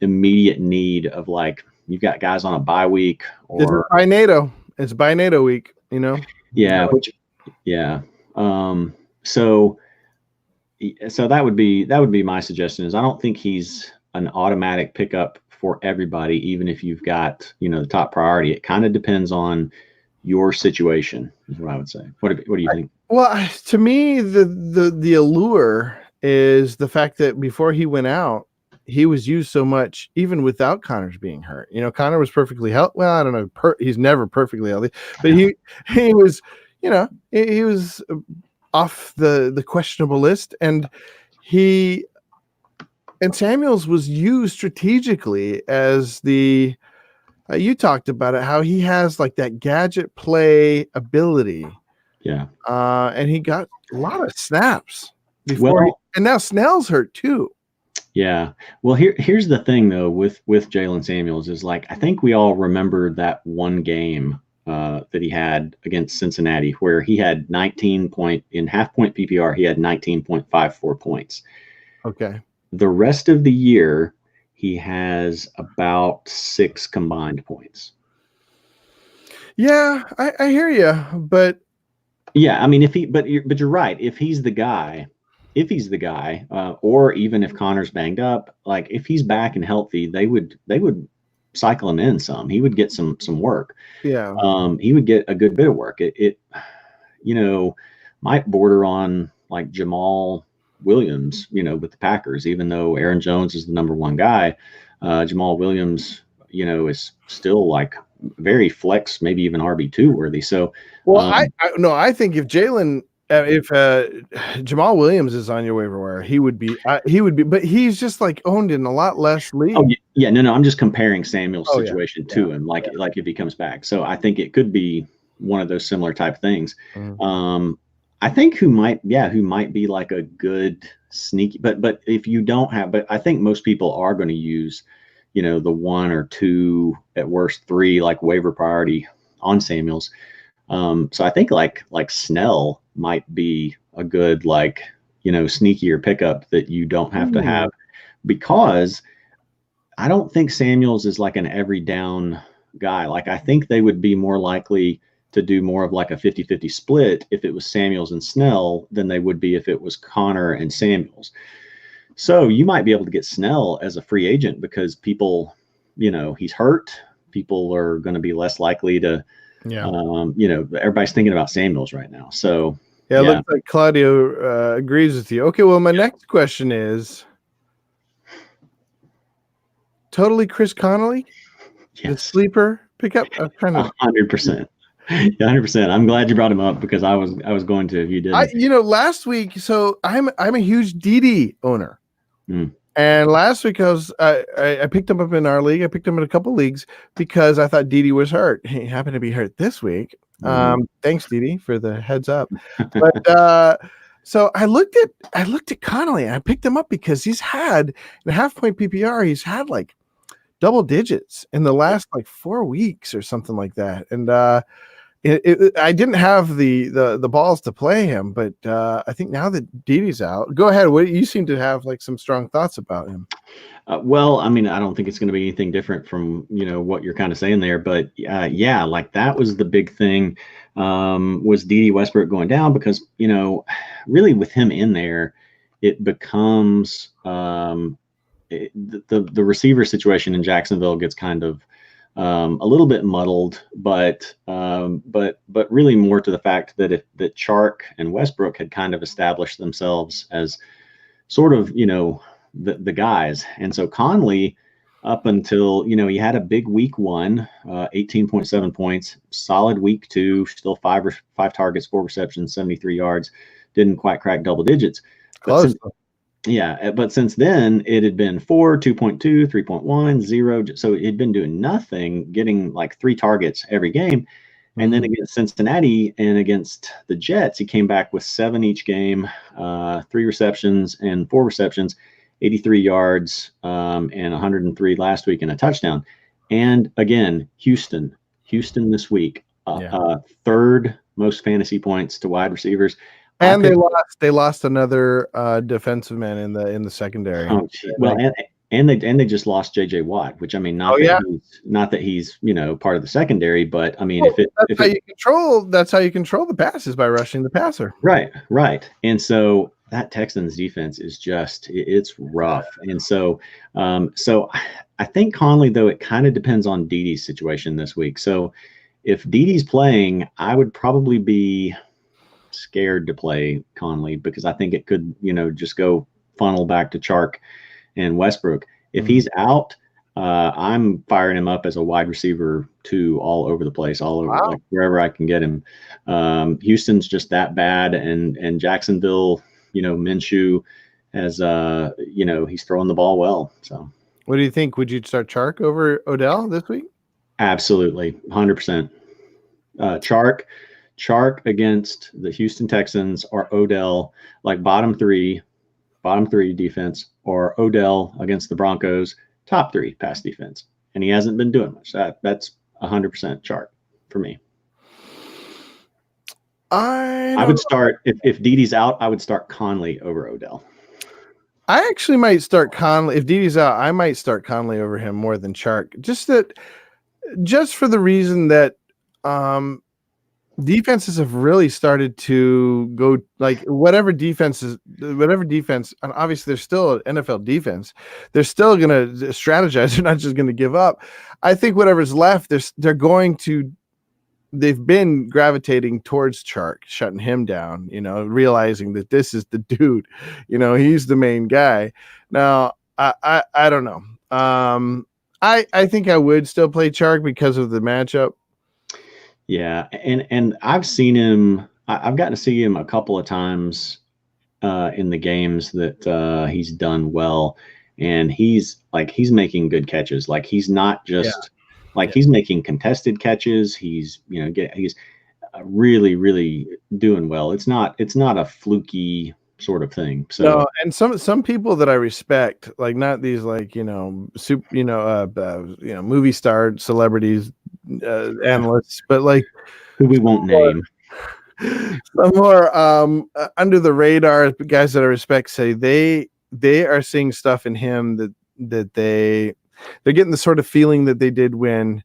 [SPEAKER 3] immediate need of, like, you've got guys on a bye week, or
[SPEAKER 2] it's buynato week,
[SPEAKER 3] Yeah. So So that would be my suggestion. Is I don't think he's an automatic pickup for everybody, even if you've got the top priority. It kind of depends on your situation, is what I would say. What do you think?
[SPEAKER 2] Well, to me, the allure is the fact that before he went out, he was used so much, even without Connor's being hurt. Connor was perfectly healthy. Well, I don't know. He's never perfectly healthy, but he was, he was off the questionable list, and Samuels was used strategically as the. You talked about it, how he has like that gadget play ability.
[SPEAKER 3] Yeah.
[SPEAKER 2] And he got a lot of snaps before, and now Snell's hurt too.
[SPEAKER 3] Yeah. Well, here's the thing though with Jaylen Samuels is like I think we all remember that one game that he had against Cincinnati where he had 19 point in half point PPR. He had 19.54 points.
[SPEAKER 2] Okay.
[SPEAKER 3] The rest of the year, he has about 6 combined points.
[SPEAKER 2] Yeah, I hear you, but
[SPEAKER 3] yeah, I mean, but you're right. If he's the guy, or even if Connor's banged up, like if he's back and healthy, they would cycle him in some. He would get some work.
[SPEAKER 2] Yeah.
[SPEAKER 3] He would get a good bit of work. It might border on like Jamaal Williams, with the Packers, even though Aaron Jones is the number one guy. Jamaal Williams, is still like very flex, maybe even RB2 worthy. So,
[SPEAKER 2] well, I think if Jamaal Williams is on your waiver wire, he would be, but he's just like owned in a lot less league.
[SPEAKER 3] Oh yeah, no, I'm just comparing Samuel's situation to him, like if he comes back. So I think it could be one of those similar type things. Mm-hmm. I think who might be like a good sneaky, but if you don't have, but I think most people are going to use, the 1 or 2 at worst 3 like waiver priority on Samuels. So I think like Snell might be a good sneakier pickup that you don't have to have, because I don't think Samuels is like an every down guy. Like I think they would be more likely to do more of like a 50-50 split if it was Samuels and Snell than they would be if it was Connor and Samuels. So you might be able to get Snell as a free agent because people, he's hurt. People are going to be less likely to, everybody's thinking about Samuels right now. So
[SPEAKER 2] it looks like Claudio agrees with you. Okay, well, my next question is totally Chris Conley, the sleeper pickup.
[SPEAKER 3] 100%. Yeah, 100%. I'm glad you brought him up because I was going to if you didn't.
[SPEAKER 2] Last week, so I'm a huge DD owner. And last week I picked him up in our league. I picked him in a couple leagues because I thought Dede was hurt. He happened to be hurt this week. Thanks, Dede, for the heads up. But so I looked at Conley and I picked him up because he's had in a half point PPR, he's had like double digits in the last like 4 weeks or something like that. And I didn't have the balls to play him, but I think now that Dede's out, go ahead. You seem to have like some strong thoughts about him.
[SPEAKER 3] Well, I mean, I don't think it's going to be anything different from what you're kind of saying there, but like that was the big thing, was Dede Westbrook going down because really with him in there, it becomes the receiver situation in Jacksonville gets kind of a little bit muddled, but really more to the fact that that Chark and Westbrook had kind of established themselves as sort of the guys, and so Conley up until he had a big week 1, 18.7 points, solid week 2, still five targets, 4 receptions, 73 yards, didn't quite crack double digits.
[SPEAKER 2] Close.
[SPEAKER 3] But since then it had been 4, 2.2, 3.1, 0. So it had been doing nothing, getting like 3 targets every game. And then against Cincinnati and against the Jets, he came back with 7 each game, 3 receptions and 4 receptions, 83 yards, and 103 last week and a touchdown. And again, Houston this week, 3rd most fantasy points to wide receivers.
[SPEAKER 2] And they lost another defensive man in the secondary.
[SPEAKER 3] Oh, well, and they just lost JJ Watt, which I mean, not that he's part of the secondary, but I mean, that's how you control the passes by rushing the passer. Right. And so that Texans defense is just it's rough. And so I think Conley, though, it kind of depends on Didi's situation this week. So if Didi's playing, I would probably be scared to play Conley because I think it could, just go funnel back to Chark and Westbrook. If he's out, I'm firing him up as a wide receiver 2 all over the place, all over like wherever I can get him. Houston's just that bad, and Jacksonville, Minshew has, he's throwing the ball well. So,
[SPEAKER 2] what do you think? Would you start Chark over Odell this week?
[SPEAKER 3] Absolutely, 100%. Chark against the Houston Texans or Odell, like bottom three defense, or Odell against the Broncos, top 3 pass defense. And he hasn't been doing much. That's 100% Chark for me. I would start, if Didi's out, I would start Conley over Odell.
[SPEAKER 2] I actually might start Conley. If Didi's out, I might start Conley over him more than Chark. Just for the reason that defenses have really started to go like whatever defense, and obviously there's still an NFL defense. They're still going to strategize. They're not just going to give up. I think whatever's left, they've been gravitating towards Chark, shutting him down, realizing that this is the dude, he's the main guy. Now, I don't know. I think I would still play Chark because of the matchup.
[SPEAKER 3] Yeah, and I've seen him. I've gotten to see him a couple of times in the games that he's done well, and he's making good catches. Like he's not just he's making contested catches. He's he's really, really doing well. It's not a fluky sort of thing. So
[SPEAKER 2] no, and some people that I respect, like not these movie star celebrities, analysts, but like
[SPEAKER 3] who we won't name.
[SPEAKER 2] Some more under the radar guys that I respect say they are seeing stuff in him that they're getting the sort of feeling that they did when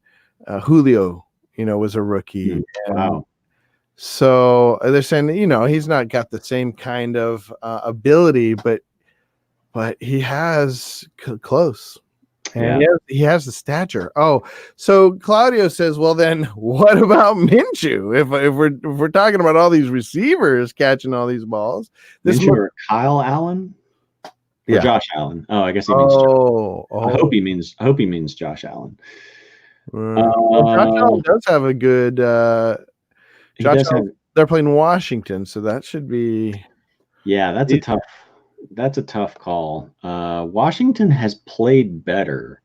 [SPEAKER 2] Julio, was a rookie.
[SPEAKER 3] Wow.
[SPEAKER 2] So they're saying that, he's not got the same kind of ability, but he has close. And he has the stature. Oh, so Claudio says, well, then what about Minshew? If we're talking about all these receivers catching all these balls,
[SPEAKER 3] Minshew or Kyle Allen? Or Josh Allen. Oh, I guess he means I hope he means Josh Allen.
[SPEAKER 2] Josh Allen does have a good they're playing Washington, so that should be
[SPEAKER 3] that's a tough call. Washington has played better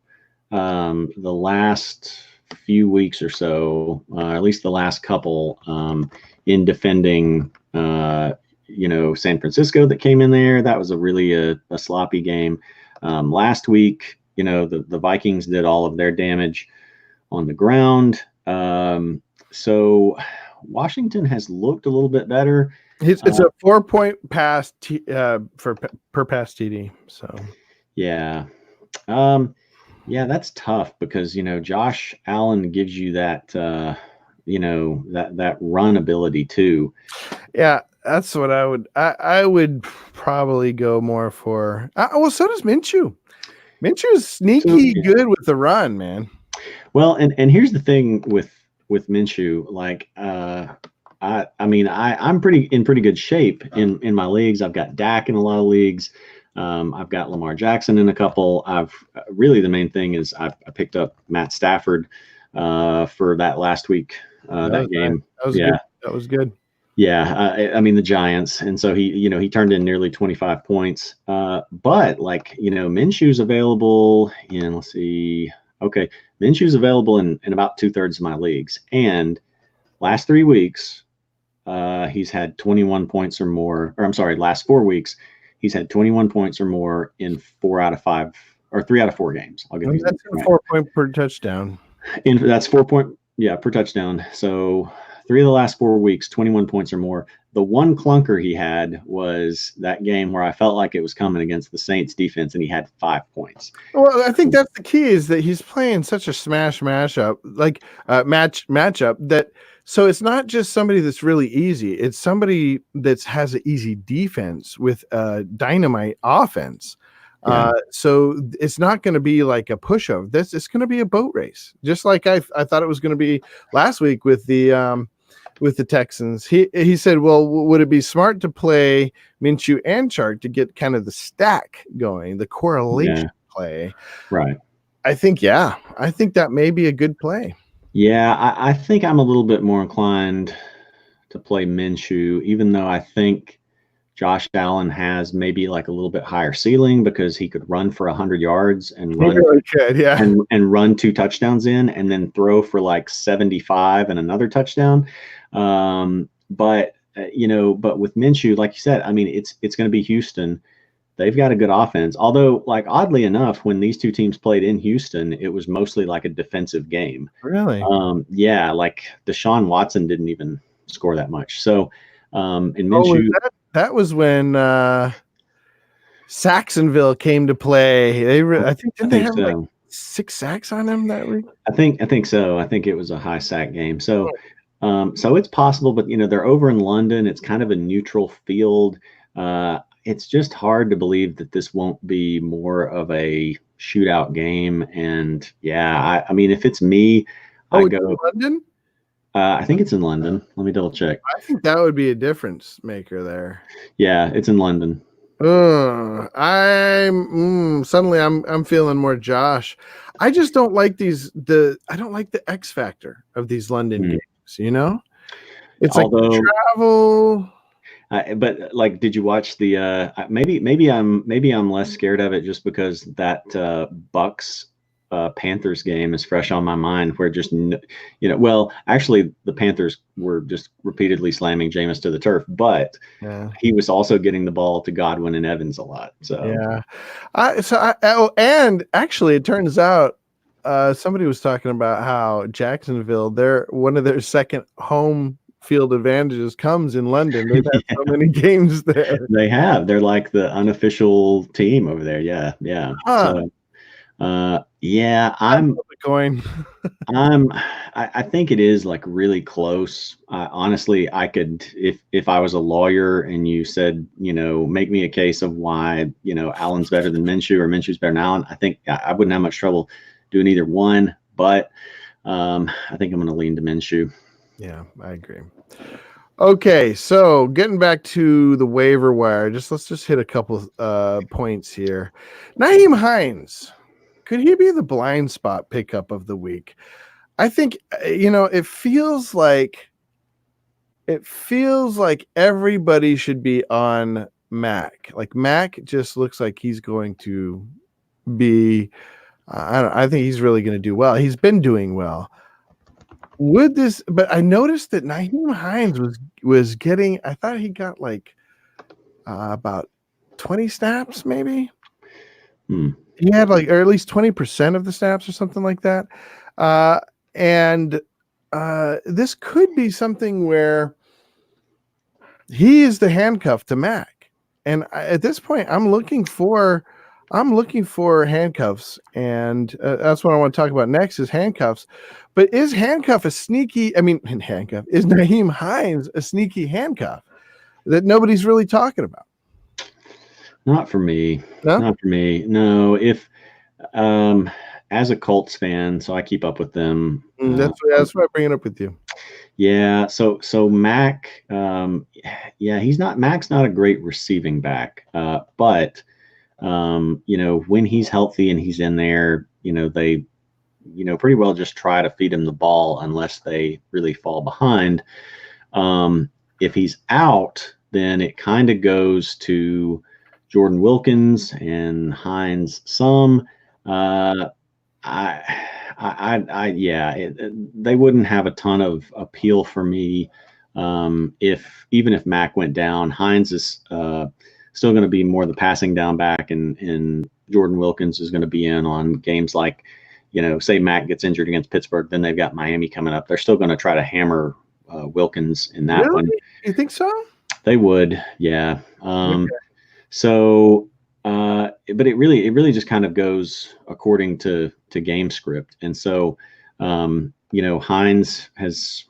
[SPEAKER 3] the last few weeks or so, at least the last couple, in defending San Francisco that came in there. That was a really a sloppy game. Last week, the Vikings did all of their damage on the ground. So Washington has looked a little bit better.
[SPEAKER 2] It's a 4-point pass per pass TD. So
[SPEAKER 3] that's tough because Josh Allen gives you that that run ability too.
[SPEAKER 2] Yeah, that's what I would probably go more for. Well, so does Minshew. Minshew's sneaky good with the run, man.
[SPEAKER 3] Well, and here's the thing with Minshew, like I'm in pretty good shape in my leagues. I've got Dak in a lot of leagues. I've got Lamar Jackson in a couple. The main thing is I picked up Matt Stafford for that last week. That game.
[SPEAKER 2] Good. That was good.
[SPEAKER 3] Yeah, the Giants, and so he turned in nearly 25 points. But Minshew's available in, let's see, okay, Minshew's available in about 2/3 of my leagues, and last 3 weeks, he's had 21 points or more. Or I'm sorry, last 4 weeks, he's had 21 points or more in 4 out of 5 or 3 out of 4 games. I'll give you
[SPEAKER 2] that's 4 point per touchdown.
[SPEAKER 3] And that's 4 point, per touchdown. So 3 of the last 4 weeks, 21 points or more. The one clunker he had was that game where I felt like it was coming against the Saints defense, and he had 5 points.
[SPEAKER 2] Well, I think that's the key, is that he's playing such a smash matchup, like matchup that. So it's not just somebody that's really easy. It's somebody that has an easy defense with a dynamite offense.
[SPEAKER 3] Yeah.
[SPEAKER 2] So it's not going to be like a pushover. It's going to be a boat race, just like I thought it was going to be last week with the Texans. He said, well, would it be smart to play Minshew and Chark to get kind of the stack going, the correlation play?
[SPEAKER 3] Right.
[SPEAKER 2] I think that may be a good play.
[SPEAKER 3] Yeah, I think I'm a little bit more inclined to play Minshew, even though I think Josh Allen has maybe like a little bit higher ceiling because he could run for 100 yards and run,
[SPEAKER 2] really could, yeah,
[SPEAKER 3] and run 2 touchdowns in, and then throw for like 75 and another touchdown. But with Minshew, like you said, I mean, it's going to be Houston. They've got a good offense. Although, like, oddly enough, when these two teams played in Houston, it was mostly like a defensive game.
[SPEAKER 2] Really?
[SPEAKER 3] Yeah, like Deshaun Watson didn't even score that much. So, in Minshew,
[SPEAKER 2] that was when Saxonville came to play. I think they have like 6 sacks on them that week.
[SPEAKER 3] I think so. I think it was a high sack game. So, so it's possible, but they're over in London. It's kind of a neutral field. It's just hard to believe that this won't be more of a shootout game. And yeah, I mean, if it's me, I go
[SPEAKER 2] to London.
[SPEAKER 3] I think it's in London. Let me double check.
[SPEAKER 2] I think that would be a difference maker there.
[SPEAKER 3] Yeah, it's in London.
[SPEAKER 2] Suddenly I'm feeling more Josh. I just don't like I don't like the X factor of these London games. It's like travel.
[SPEAKER 3] But like, did you watch the? Maybe I'm less scared of it just because that Bucks Panthers game is fresh on my mind. Where just well, actually, the Panthers were just repeatedly slamming Jameis to the turf, but he was also getting the ball to Godwin and Evans a lot. So
[SPEAKER 2] and actually, it turns out somebody was talking about how Jacksonville, one of their second home field advantages comes in London. They've had so many games there.
[SPEAKER 3] They have. They're like the unofficial team over there. Yeah. So, I think it is like really close. Honestly, I could, if I was a lawyer and you said, make me a case of why, Allen's better than Minshew or Minshew's better than Allen, I think I wouldn't have much trouble doing either one, but I think I'm going to lean to Minshew.
[SPEAKER 2] Yeah, I agree. Okay, so getting back to the waiver wire, let's just hit a couple points here. Nyheim Hines, could he be the blind spot pickup of the week? I think it feels like everybody should be on Mac. Like Mac just looks like he's going to be. I think he's really going to do well. He's been doing well. But I noticed that Nyheim Hines was getting. I thought he got like about 20 snaps, maybe. He had or at least 20% of the snaps or something like that. And this could be something where he is the handcuff to Mac. And at this point, I'm looking for handcuffs, and that's what I want to talk about next is handcuffs. But is handcuff a sneaky? I mean, handcuff is Nyheim Hines a sneaky handcuff that nobody's really talking about?
[SPEAKER 3] Not for me.
[SPEAKER 2] No?
[SPEAKER 3] Not for me. No. If as a Colts fan, so I keep up with them.
[SPEAKER 2] That's why I bring it up with you.
[SPEAKER 3] Yeah. So Mac, Mac's not a great receiving back, but. When he's healthy and he's in there, they, pretty well just try to feed him the ball unless they really fall behind. If he's out, then it kind of goes to Jordan Wilkins and Hines some. They wouldn't have a ton of appeal for me. Even if Mac went down, Hines is still going to be more the passing down back, and Jordan Wilkins is going to be in on games like, say Mac gets injured against Pittsburgh, then they've got Miami coming up. They're still going to try to hammer Wilkins in that one.
[SPEAKER 2] You think so?
[SPEAKER 3] They would, yeah.
[SPEAKER 2] Okay.
[SPEAKER 3] So, but it really just kind of goes according to game script. And so, Hines has,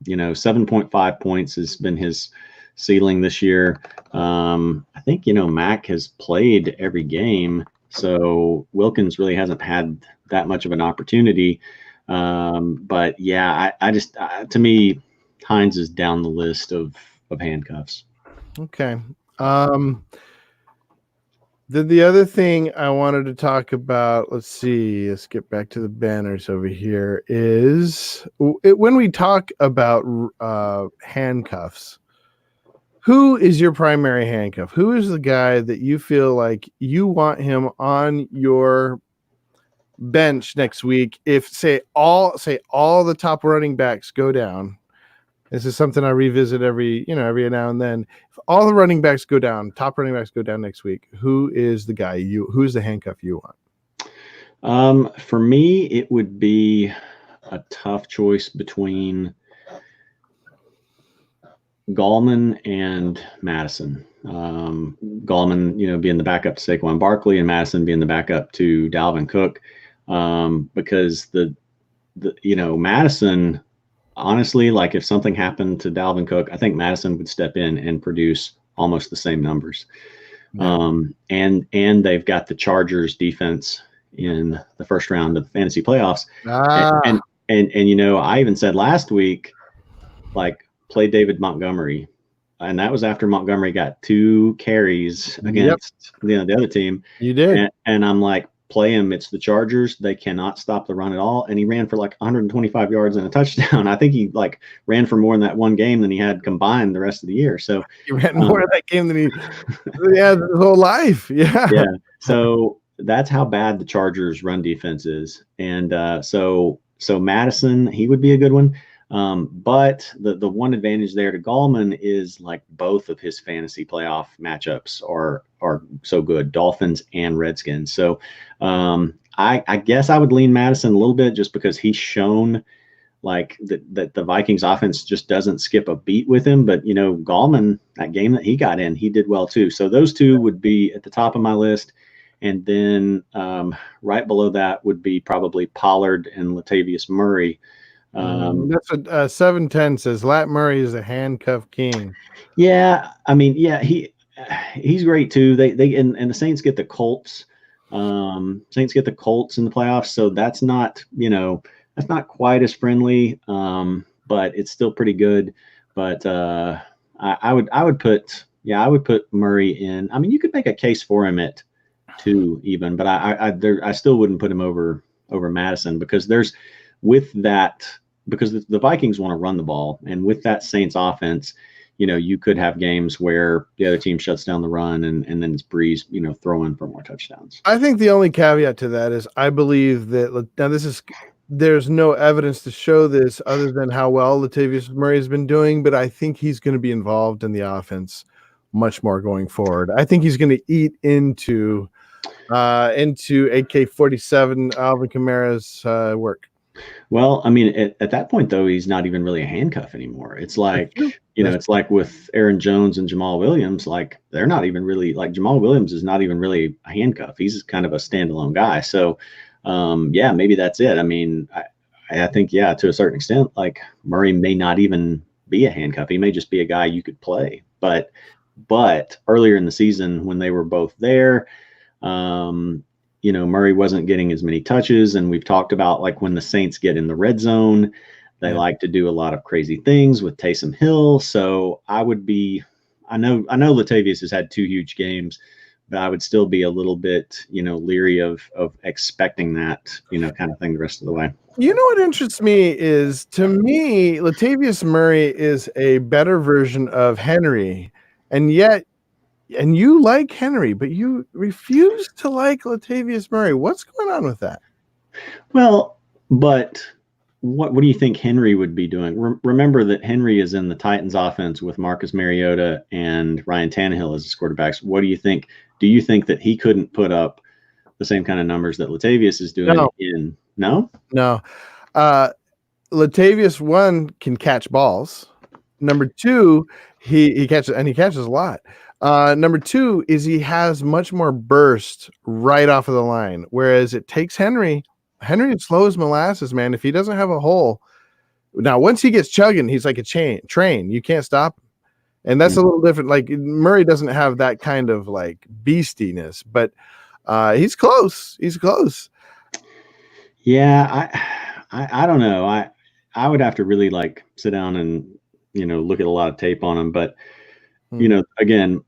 [SPEAKER 3] 7.5 points has been his ceiling this year. I think, Mac has played every game. So Wilkins really hasn't had that much of an opportunity. But yeah, I just, to me, Hines is down the list of handcuffs.
[SPEAKER 2] Okay. The other thing I wanted to talk about, let's get back to the banners over here, is when we talk about handcuffs, who is your primary handcuff? Who is the guy that you feel like you want him on your bench next week? If say all the top running backs go down. This is something I revisit every now and then. If all the running backs go down, top running backs go down next week, who's the handcuff you
[SPEAKER 3] want? For me, it would be a tough choice between Gallman and Madison. Gallman, being the backup to Saquon Barkley, and Madison being the backup to Dalvin Cook. Because the Madison, honestly, like if something happened to Dalvin Cook, I think Madison would step in and produce almost the same numbers. Yeah. And they've got the Chargers defense in the first round of the fantasy playoffs. And I even said last week, like, play David Montgomery. And that was after Montgomery got 2 carries against the other team.
[SPEAKER 2] You did.
[SPEAKER 3] And I'm like, play him. It's the Chargers. They cannot stop the run at all. And he ran for like 125 yards and a touchdown. I think he ran for more in that one game than he had combined the rest of the year. So
[SPEAKER 2] he ran more in that game than he had his whole life. Yeah.
[SPEAKER 3] Yeah. So that's how bad the Chargers run defense is. And so Madison, he would be a good one. But the one advantage there to Gallman is like both of his fantasy playoff matchups are so good, Dolphins and Redskins. So I guess I would lean Madison a little bit just because he's shown like that the Vikings offense just doesn't skip a beat with him. But, Gallman, that game that he got in, he did well too. So those two would be at the top of my list. And then right below that would be probably Pollard and Latavius Murray.
[SPEAKER 2] That's what 710 says. Lat Murray is a handcuff king.
[SPEAKER 3] Yeah, I mean, yeah, he's great too. They and the Saints get the Colts. Saints get the Colts in the playoffs, so that's not quite as friendly, but it's still pretty good. But I would put Murray in. I mean, you could make a case for him at 2 even, but I still wouldn't put him over Madison because because the Vikings want to run the ball, and with that Saints offense, you could have games where the other team shuts down the run and then it's Breeze, throwing for more touchdowns.
[SPEAKER 2] I think the only caveat to that is I believe that there's no evidence to show this other than how well Latavius Murray has been doing, but I think he's going to be involved in the offense much more going forward. I think he's going to eat into AK-47 Alvin Kamara's work.
[SPEAKER 3] Well, I mean, at that point, though, he's not even really a handcuff anymore. It's like, it's like with Aaron Jones and Jamaal Williams, like they're not even really like Jamaal Williams is not even really a handcuff. He's kind of a standalone guy. So, maybe that's it. I mean, I think, to a certain extent, like Murray may not even be a handcuff. He may just be a guy you could play. But earlier in the season when they were both there, Murray wasn't getting as many touches, and we've talked about like when the Saints get in the red zone, they like to do a lot of crazy things with Taysom Hill. So I know Latavius has had 2 huge games, but I would still be a little bit, leery of expecting that, kind of thing the rest of the way.
[SPEAKER 2] What interests me is, to me, Latavius Murray is a better version of Henry, and you like Henry, but you refuse to like Latavius Murray. What's going on with that?
[SPEAKER 3] Well, but what do you think Henry would be doing? Remember that Henry is in the Titans offense with Marcus Mariota and Ryan Tannehill as his quarterbacks. What do you think? Do you think that he couldn't put up the same kind of numbers that Latavius is doing?
[SPEAKER 2] No.
[SPEAKER 3] No?
[SPEAKER 2] No. Latavius, one, can catch balls. Number two, he catches a lot. Number two is he has much more burst right off of the line, whereas it takes Henry is slow as molasses, man. If he doesn't have a hole, now once he gets chugging, he's like a train. You can't stop him. And that's a little different. Like Murray doesn't have that kind of like beastiness, but he's close. He's close.
[SPEAKER 3] Yeah, I don't know. I would have to really like sit down and look at a lot of tape on him. But again,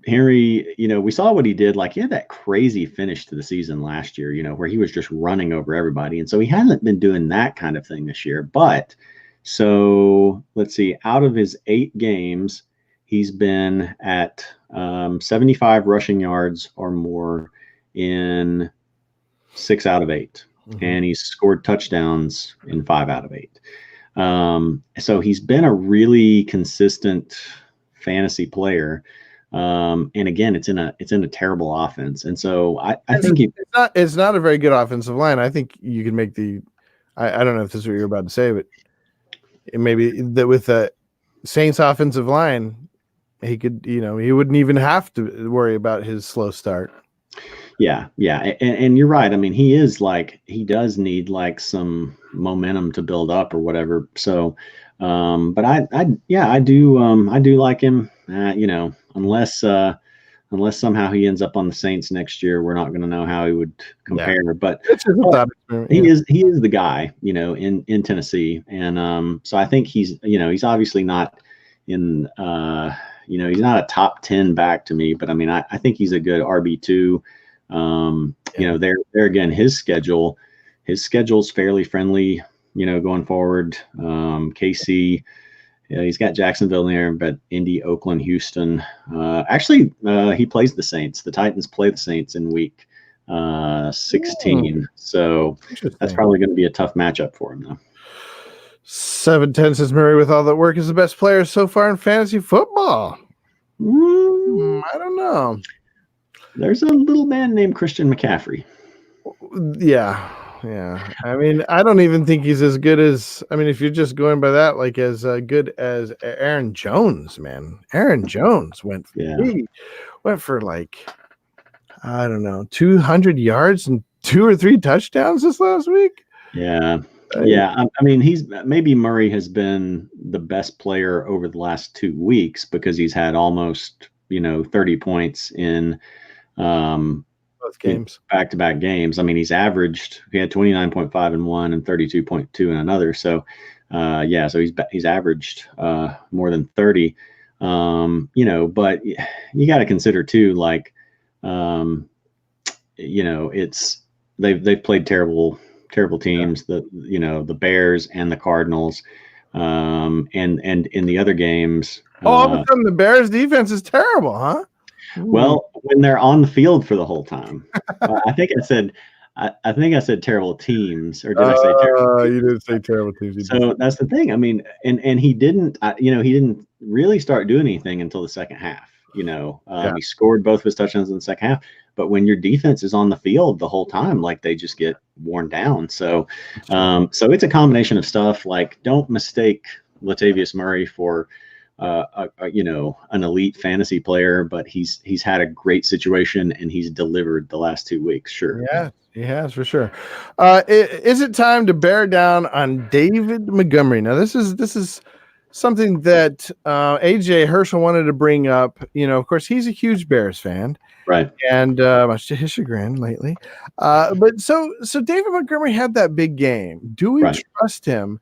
[SPEAKER 3] Henry, we saw what he did. Like he had that crazy finish to the season last year, where he was just running over everybody, and so he hasn't been doing that kind of thing this year. But so let's see, out of his 8 games, he's been at 75 rushing yards or more in 6 out of 8. And he's scored touchdowns in 5 out of 8. So he's been a really consistent fantasy player. And again, it's in a terrible offense. And so I think
[SPEAKER 2] it's not a very good offensive line. I think you can make I don't know if this is what you're about to say, but maybe that with the Saints offensive line, he could, he wouldn't even have to worry about his slow start.
[SPEAKER 3] Yeah. And you're right. I mean, he does need like some momentum to build up or whatever. So, but I do like him, unless somehow he ends up on the Saints next year, we're not going to know how he would compare, but he is the guy, in Tennessee. And, so I think he's obviously not in, he's not a top 10 back to me, but I mean, I think he's a good RB2. There again, his schedule's fairly friendly, going forward. KC, he's got Jacksonville in there, but Indy, Oakland, Houston. Actually, he plays the Saints. The Titans play the Saints in week 16. So that's probably going to be a tough matchup for him, though.
[SPEAKER 2] 710 says Murray, with all that work, is the best player so far in fantasy football. I don't know.
[SPEAKER 3] There's a little man named Christian McCaffrey.
[SPEAKER 2] Yeah. I mean, I don't even think he's as good as, if you're just going by that, like as good as Aaron Jones, man. Aaron Jones went for like, I don't know, 200 yards and 2 or 3 touchdowns this last week.
[SPEAKER 3] Yeah. I mean, maybe Murray has been the best player over the last 2 weeks because he's had almost, 30 points in
[SPEAKER 2] both games,
[SPEAKER 3] back-to-back games. I mean, he had 29.5 in one and 32.2 in another. So, so he's averaged more than 30. But you got to consider too, like, it's they've played terrible teams. The Bears and the Cardinals, and in the other games.
[SPEAKER 2] All of a sudden, the Bears defense is terrible, huh?
[SPEAKER 3] Well, when they're on the field for the whole time. I think I said terrible teams, or did I say terrible?
[SPEAKER 2] You didn't say terrible teams.
[SPEAKER 3] So that's the thing. I mean, and he didn't, he didn't really start doing anything until the second half. He scored both of his touchdowns in the second half. But when your defense is on the field the whole time, like they just get worn down. So, so it's a combination of stuff. Like, don't mistake Latavius Murray for an elite fantasy player, but he's had a great situation and he's delivered the last 2 weeks. Sure.
[SPEAKER 2] Yeah, he has for sure. Is it time to bear down on David Montgomery? Now, this is something that AJ Herschel wanted to bring up. Of course, he's a huge Bears fan.
[SPEAKER 3] Right.
[SPEAKER 2] And much to his chagrin lately. But so David Montgomery had that big game. Do we trust him?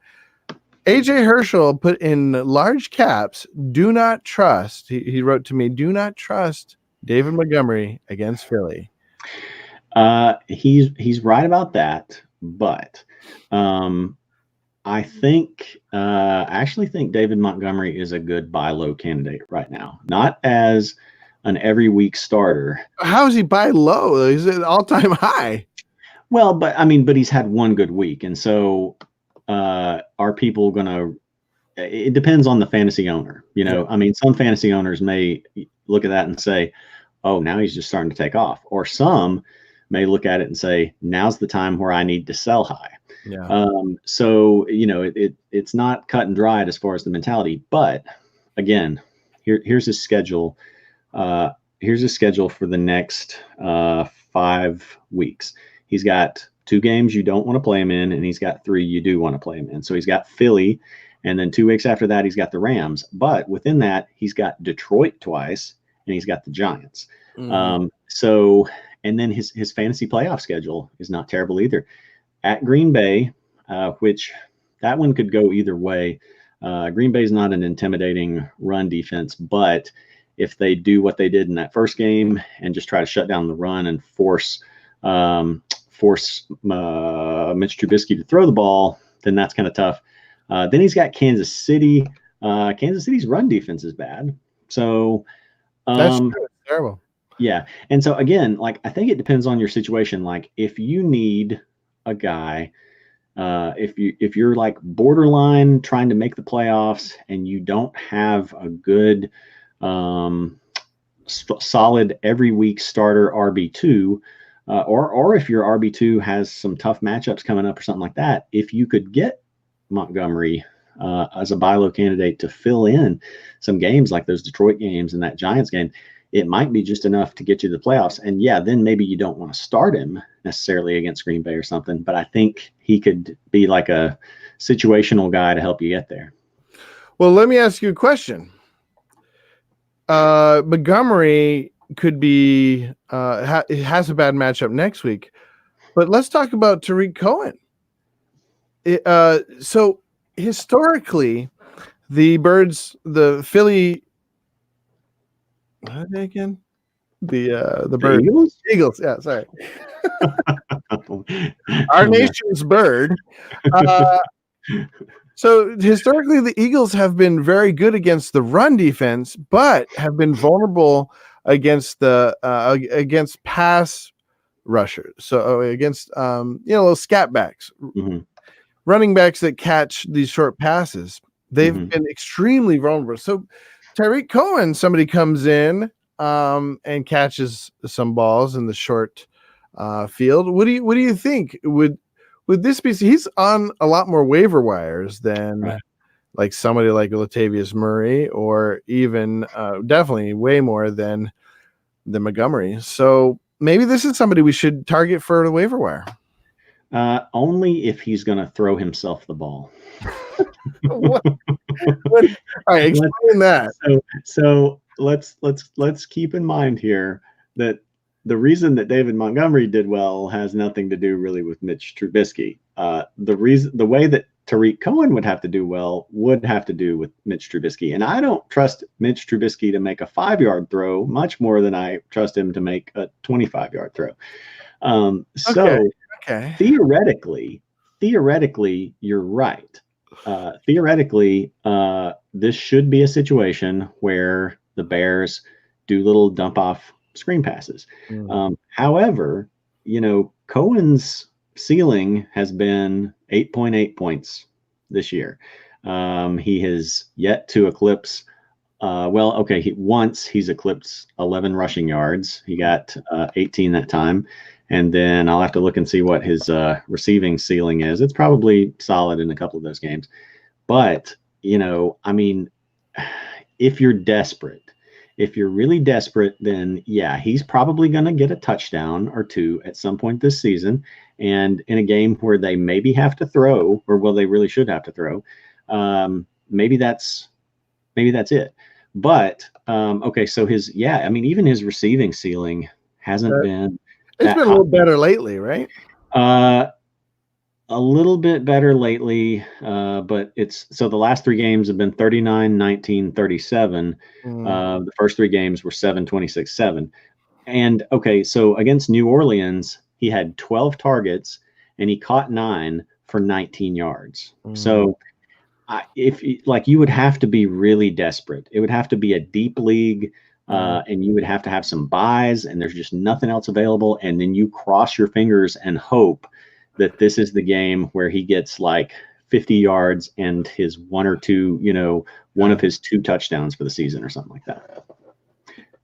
[SPEAKER 2] AJ Herschel put in large caps, do not trust. He wrote to me, do not trust David Montgomery against Philly.
[SPEAKER 3] He's right about that, but I actually think David Montgomery is a good buy low candidate right now. Not as an every week starter.
[SPEAKER 2] How is he buy low? He's at all-time high.
[SPEAKER 3] Well, but he's had one good week, and so are people gonna? It depends on the fantasy owner. Some fantasy owners may look at that and say, "Oh, now he's just starting to take off," or some may look at it and say, "Now's the time where I need to sell high."
[SPEAKER 2] Yeah.
[SPEAKER 3] So it's not cut and dried as far as the mentality. But again, here's his schedule. Here's his schedule for the next 5 weeks. He's got 2 games you don't want to play him in, and he's got 3 you do want to play him in. So he's got Philly, and then 2 weeks after that, he's got the Rams. But within that, he's got Detroit twice, and he's got the Giants. And then his fantasy playoff schedule is not terrible either. At Green Bay, which that one could go either way. Green Bay is not an intimidating run defense, but if they do what they did in that first game and just try to shut down the run and force Mitch Trubisky to throw the ball, then that's kind of tough. Then he's got Kansas City. Kansas City's run defense is bad. So
[SPEAKER 2] That's true. It's terrible.
[SPEAKER 3] Yeah. And so again, like, I think it depends on your situation. Like, if you need a guy, if you're like borderline trying to make the playoffs and you don't have a good solid every week starter RB2, or if your RB2 has some tough matchups coming up or something like that, if you could get Montgomery as a buy low candidate to fill in some games like those Detroit games and that Giants game, it might be just enough to get you to the playoffs. And yeah, then maybe you don't want to start him necessarily against Green Bay or something, but I think he could be like a situational guy to help you get there.
[SPEAKER 2] Well, let me ask you a question. Montgomery could be has a bad matchup next week, but let's talk about Tariq Cohen. So historically, the Philly, what are they again? The bird. Eagles. Yeah, sorry. Our nation's bird. So historically, the Eagles have been very good against the run defense, but have been vulnerable against the against pass rushers. So against little scat backs, running backs that catch these short passes. They've been extremely vulnerable. So Tariq Cohen, somebody comes in and catches some balls in the short field. What do you think? Would this be? He's on a lot more waiver wires than like somebody like Latavius Murray, or even definitely way more than Montgomery. So maybe this is somebody we should target for the waiver wire.
[SPEAKER 3] Only if he's going to throw himself the ball.
[SPEAKER 2] All right, explain that.
[SPEAKER 3] So let's keep in mind here that the reason that David Montgomery did well has nothing to do really with Mitch Trubisky. The way that Tariq Cohen would have to do well would have to do with Mitch Trubisky. And I don't trust Mitch Trubisky to make a 5-yard throw much more than I trust him to make a 25-yard throw.
[SPEAKER 2] Okay.
[SPEAKER 3] Theoretically, you're right. Theoretically, this should be a situation where the Bears do little dump off screen passes. However, Cohen's ceiling has been 8.8 points this year. He has yet to eclipse. He's eclipsed 11 rushing yards. He got 18 that time. And then I'll have to look and see what his receiving ceiling is. It's probably solid in a couple of those games. But, if you're desperate, if you're really desperate, then yeah, he's probably going to get a touchdown or two at some point this season. And in a game where they maybe have to throw, they really should have to throw, maybe that's it. But, so even his receiving ceiling hasn't been.
[SPEAKER 2] It's been a little better lately, right?
[SPEAKER 3] A little bit better lately, but the last 3 games have been 39, 19, 37. The first 3 games were 7, 26, 7. And so against New Orleans, he had 12 targets and he caught 9 for 19 yards. So you would have to be really desperate. It would have to be a deep league. And you would have to have some buys, and there's just nothing else available. And then you cross your fingers and hope that this is the game where he gets like 50 yards and his one of his 2 touchdowns for the season or something like that.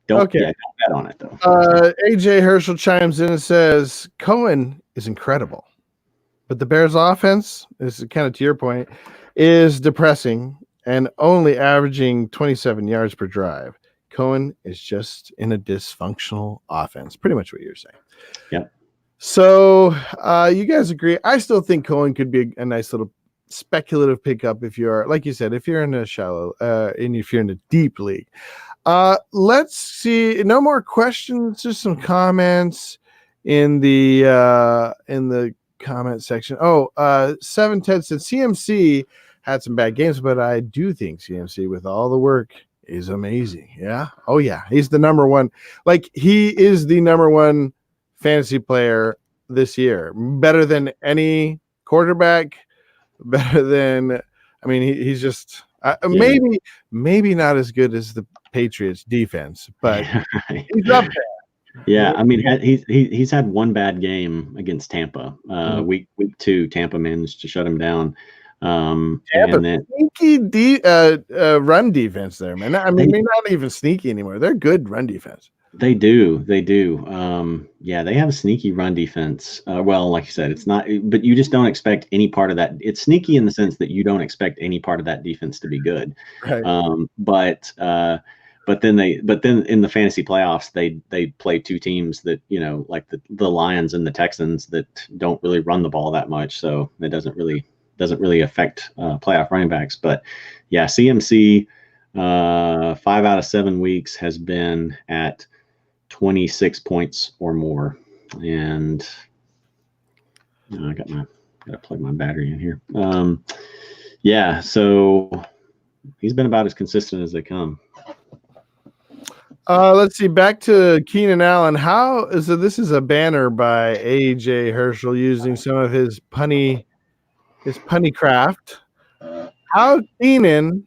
[SPEAKER 3] Don't bet on it though.
[SPEAKER 2] AJ Herschel chimes in and says Cohen is incredible, But the Bears offense is kind of to your point, is depressing and only averaging 27 yards per drive. Cohen is just in a dysfunctional offense. Pretty much what you're saying.
[SPEAKER 3] Yep.
[SPEAKER 2] So you guys agree. I still think Cohen could be a nice little speculative pickup if you're, like you said, if you're in a shallow and if you're in a deep league. Let's see. No more questions. Just some comments in the comment section. Seven Ted said CMC had some bad games, but I do think CMC with all the work is amazing. Yeah. Oh yeah. He's the number one. Like he is the number one fantasy player this year. Better than any quarterback. Better than. I mean, he's just maybe not as good as the Patriots defense, but he's up there.
[SPEAKER 3] Yeah, I mean, he's had one bad game against Tampa. Week 2, Tampa managed to shut him down.
[SPEAKER 2] And then sneaky run defense there, man. I mean, they're not even sneaky anymore. They're good run defense.
[SPEAKER 3] They do. Yeah, they have a sneaky run defense. Well, like you said, it's not, but you just don't expect any part of that. It's sneaky in the sense that you don't expect any part of that defense to be good.
[SPEAKER 2] Right.
[SPEAKER 3] But then in the fantasy playoffs, they play two teams that, like the Lions and the Texans that don't really run the ball that much. So it doesn't really affect playoff running backs. But yeah, CMC 5 out of 7 weeks has been at 26 points or more. And I gotta plug my battery in here. Yeah, so he's been about as consistent as they come.
[SPEAKER 2] Let's see. Back to Keenan Allen. This is a banner by AJ Herschel using some of his punny craft. How Keenan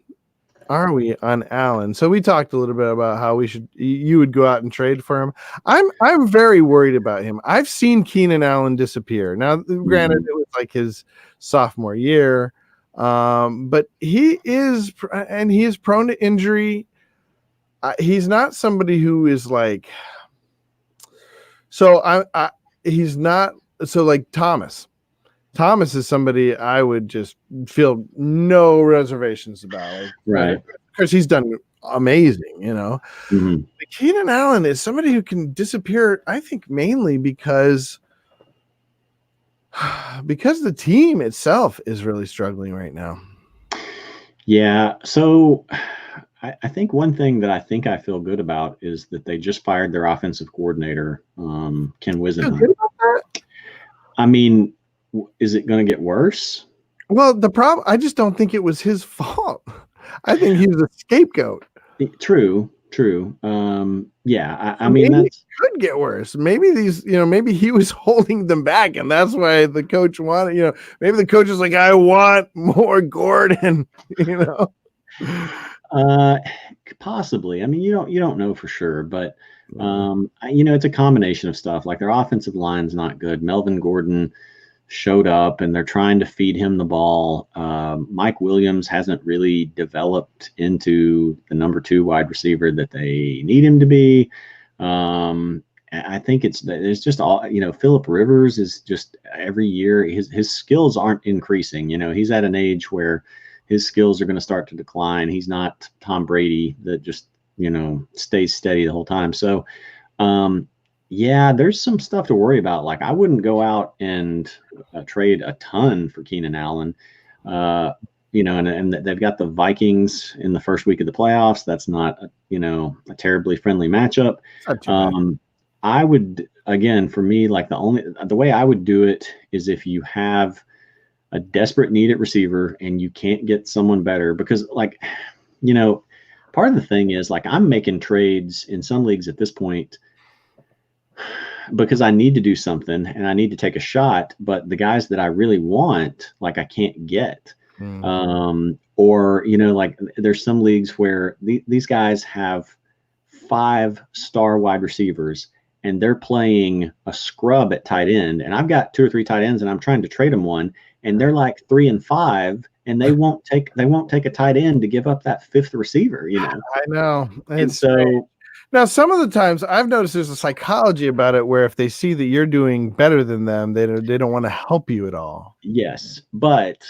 [SPEAKER 2] are we on Allen? So we talked a little bit about how you would go out and trade for him. I'm very worried about him. I've seen Keenan Allen disappear. Now, granted, it was like his sophomore year, but he is prone to injury. He's not somebody who is like. So he's not. So like Thomas. Thomas is somebody I would just feel no reservations about.
[SPEAKER 3] Right.
[SPEAKER 2] Because he's done amazing, Mm-hmm. Keenan Allen is somebody who can disappear, I think, mainly because the team itself is really struggling right now. Yeah.
[SPEAKER 3] So I think one thing that I feel good about is that they just fired their offensive coordinator, Ken Whisenhunt. I mean, is it going to get worse?
[SPEAKER 2] Well, the problem, I just don't think it was his fault. I think he was a scapegoat.
[SPEAKER 3] True. Yeah, I mean,
[SPEAKER 2] that could get worse. Maybe maybe he was holding them back, and that's why the coach wanted, maybe the coach is like, I want more Gordon,
[SPEAKER 3] Possibly. I mean, you don't know for sure, but it's a combination of stuff. Like their offensive line's not good. Melvin Gordon showed up and they're trying to feed him the ball. Mike Williams hasn't really developed into the number 2 wide receiver that they need him to be. I think it's just all, Phillip Rivers is just every year his skills aren't increasing. He's at an age where his skills are going to start to decline. He's not Tom Brady that just, stays steady the whole time. So, yeah, there's some stuff to worry about. Like I wouldn't go out and trade a ton for Keenan Allen, and they've got the Vikings in the first week of the playoffs. That's not, a terribly friendly matchup. I would, again, for me, like the way I would do it is if you have a desperate need at receiver and you can't get someone better, because like, part of the thing is like I'm making trades in some leagues at this point because I need to do something and I need to take a shot, but the guys that I really want, like I can't get. Or, like there's some leagues where these guys have 5-star wide receivers and they're playing a scrub at tight end. And I've got 2 or 3 tight ends and I'm trying to trade them one and they're like 3 and 5 and they won't take a tight end to give up that 5th receiver,
[SPEAKER 2] I know.
[SPEAKER 3] And so
[SPEAKER 2] Now, some of the times I've noticed there's a psychology about it where if they see that you're doing better than them, they don't want to help you at all.
[SPEAKER 3] Yes, but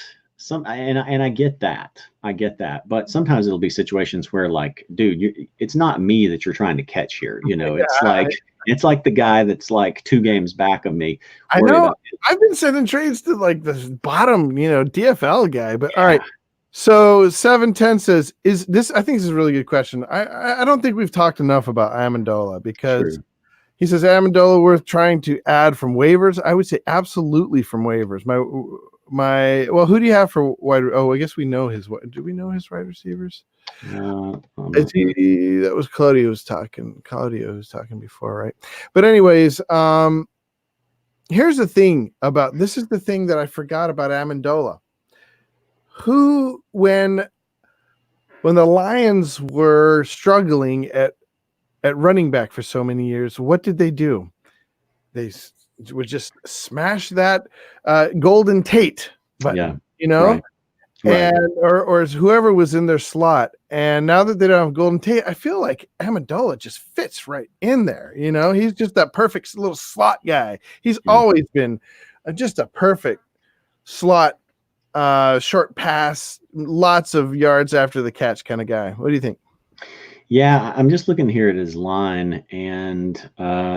[SPEAKER 3] I get that. I get that. But sometimes it'll be situations where, like, dude, it's not me that you're trying to catch here. It's like the guy that's like 2 games back of me.
[SPEAKER 2] I know. I've been sending trades to like the bottom, DFL guy. But all right. So 710 says, "Is this?" I think this is a really good question. I don't think we've talked enough about Amendola because he says Amendola worth trying to add from waivers. I would say absolutely from waivers. Well, who do you have for wide? Oh, I guess we know his. Do we know his wide receivers? That was Claudio was talking. Claudio was talking before, right? But anyways, here's the thing about this is the thing that I forgot about Amendola. Who, when the Lions were struggling at running back for so many years, what did they do? They would just smash that Golden Tate button,
[SPEAKER 3] right.
[SPEAKER 2] and or whoever was in their slot. And now that they don't have Golden Tate, I feel like Amendola just fits right in there. He's just that perfect little slot guy. He's always been just a perfect slot. Short pass, lots of yards after the catch kind of guy. What do you think?
[SPEAKER 3] Yeah, I'm just looking here at his line, and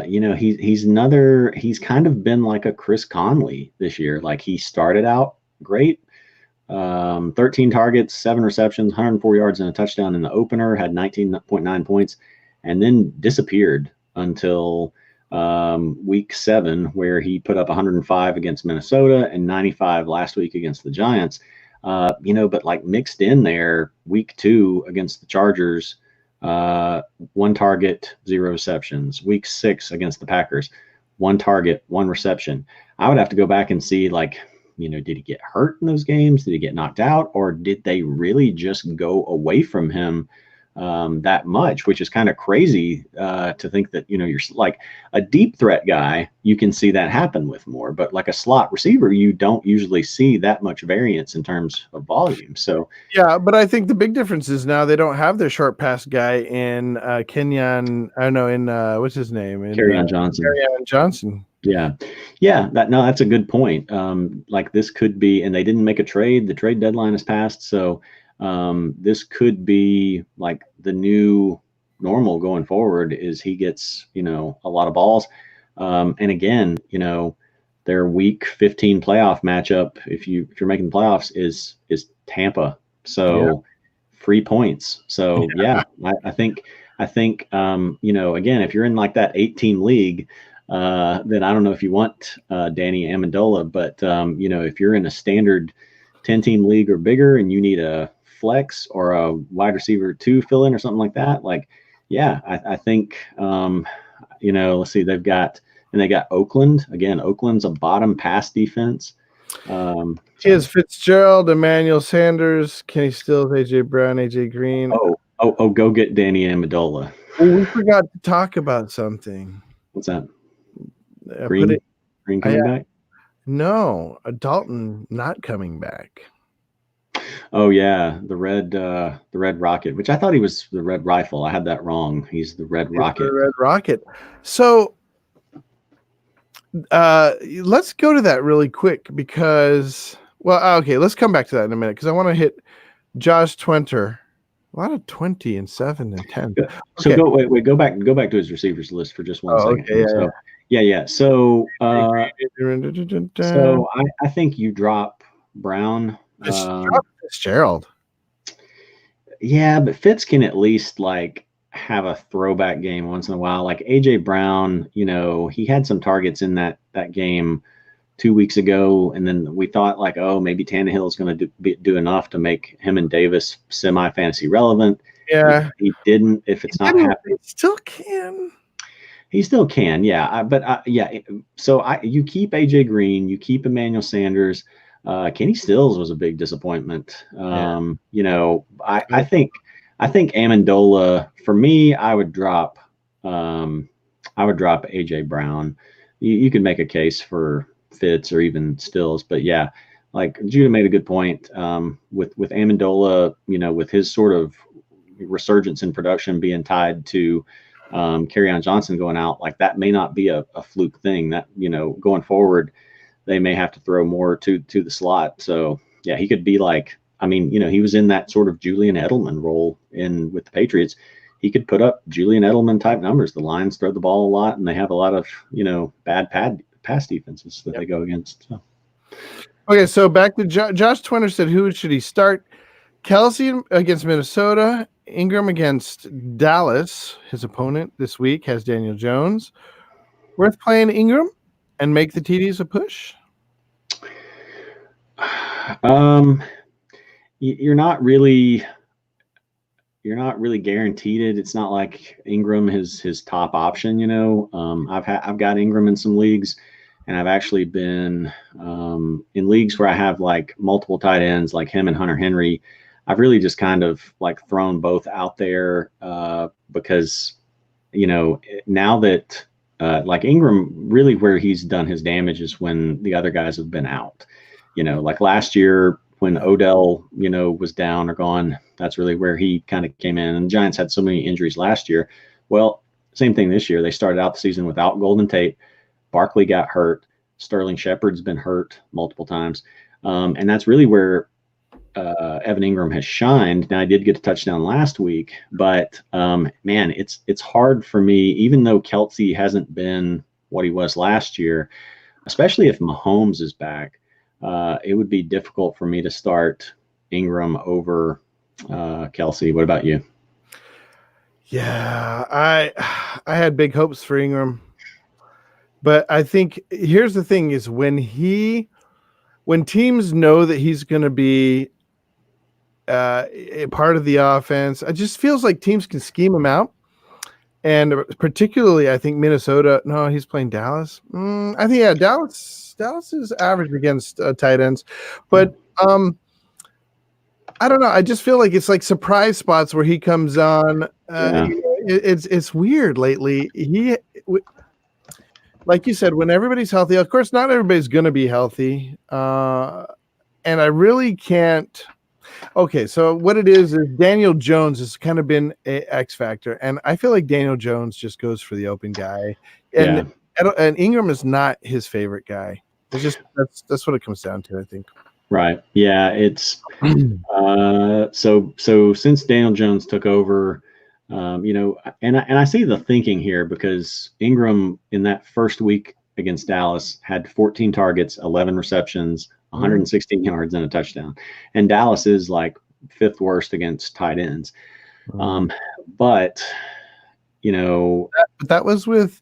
[SPEAKER 3] he's kind of been like a Chris Conley this year. Like, he started out great, 13 targets, 7 receptions, 104 yards and a touchdown in the opener, had 19.9 points, and then disappeared until week 7, where he put up 105 against Minnesota and 95 last week against the Giants. But like mixed in there, week 2 against the Chargers, 1 target, 0 receptions. Week 6 against the Packers, 1 target, 1 reception. I would have to go back and see, like, did he get hurt in those games? Did he get knocked out? Or did they really just go away from him that much, which is kind of crazy to think that, you're like a deep threat guy, you can see that happen with more, but like a slot receiver, you don't usually see that much variance in terms of volume. So, yeah,
[SPEAKER 2] but I think the big difference is now they don't have their short pass guy in Kenyon. I don't know, in what's his name?
[SPEAKER 3] Kerryon Johnson.
[SPEAKER 2] Kerryon Johnson.
[SPEAKER 3] Yeah. That's a good point. Like, this could be, and they didn't make a trade. The trade deadline has passed. So, this could be like the new normal going forward is he gets, a lot of balls. And again, their week 15 playoff matchup, if you're making the playoffs, is Tampa. So free points. So I think, again, if you're in like that 8-team league, then I don't know if you want Danny Amendola, but if you're in a standard 10-team league or bigger and you need a flex or a wide receiver 2 fill in or something like that, I think let's see, they got Oakland. Again, Oakland's a bottom pass defense.
[SPEAKER 2] He has Fitzgerald, Emmanuel Sanders, Kenny Stills, AJ Brown, AJ Green.
[SPEAKER 3] Go get Danny Amendola.
[SPEAKER 2] Oh, we forgot to talk about something.
[SPEAKER 3] What's that? Green coming back?
[SPEAKER 2] No, Dalton not coming back.
[SPEAKER 3] Oh yeah, the red rocket, which I thought he was the red rifle. I had that wrong. He's the red rocket.
[SPEAKER 2] The red rocket. So let's go to that really quick because, let's come back to that in a minute because I want to hit Josh Twenter. A lot of 20 and 7 and 10.
[SPEAKER 3] So go back to his receivers list for just one second.
[SPEAKER 2] Okay,
[SPEAKER 3] So I think you drop Brown.
[SPEAKER 2] Fitzgerald.
[SPEAKER 3] Yeah, but Fitz can at least like have a throwback game once in a while. Like AJ Brown, he had some targets in that game 2 weeks ago, and then we thought like, oh, maybe Tannehill is going to do enough to make him and Davis semi-fantasy relevant.
[SPEAKER 2] Yeah,
[SPEAKER 3] he didn't. If it's not happening,
[SPEAKER 2] he still can.
[SPEAKER 3] He still can, yeah. So you keep AJ Green, you keep Emmanuel Sanders. Kenny Stills was a big disappointment. I think Amendola, for me, I would drop AJ Brown. You could make a case for Fitz or even Stills, but yeah, like Judah made a good point. With Amendola, with his sort of resurgence in production being tied to Kerryon Johnson going out, like that may not be a fluke thing. That, going forward, they may have to throw more to the slot. So yeah, he could be like, he was in that sort of Julian Edelman role with the Patriots. He could put up Julian Edelman type numbers. The Lions throw the ball a lot, and they have a lot of bad pass defenses that they go against. So.
[SPEAKER 2] Okay, so back to Josh Twinner said, who should he start? Kelsey against Minnesota, Ingram against Dallas. His opponent this week has Daniel Jones. Worth playing Ingram and make the TDs a push?
[SPEAKER 3] You're not really guaranteed it. It's not like Ingram is his top option. I've got Ingram in some leagues, and I've actually been in leagues where I have like multiple tight ends, like him and Hunter Henry. I've really just kind of like thrown both out there because, now that like Ingram, really where he's done his damage is when the other guys have been out. Like last year when Odell, was down or gone, that's really where he kind of came in. And the Giants had so many injuries last year. Well, same thing this year. They started out the season without Golden Tate. Barkley got hurt. Sterling Shepard's been hurt multiple times. And that's really where Evan Ingram has shined. Now, I did get a touchdown last week, but man, it's hard for me, even though Kelsey hasn't been what he was last year, especially if Mahomes is back. It would be difficult for me to start Ingram over Kelsey. What about you?
[SPEAKER 2] Yeah, I had big hopes for Ingram, but I think here's the thing: is when teams know that he's going to be a part of the offense, it just feels like teams can scheme him out. And particularly, I think Minnesota. No, he's playing Dallas. I think Dallas is average against tight ends, but I don't know. I just feel like it's like surprise spots where he comes on. It's weird lately. Like you said, when everybody's healthy, of course, not everybody's going to be healthy, and I really can't. Okay, so what it is Daniel Jones has kind of been a X factor, and I feel like Daniel Jones just goes for the open guy, and Ingram is not his favorite guy. It's just that's what it comes down to, I think.
[SPEAKER 3] Right. Yeah. It's so since Daniel Jones took over, and I see the thinking here because Ingram in that first week against Dallas had 14 targets, 11 receptions, 116 yards and a touchdown. And Dallas is like fifth worst against tight ends. But
[SPEAKER 2] that was with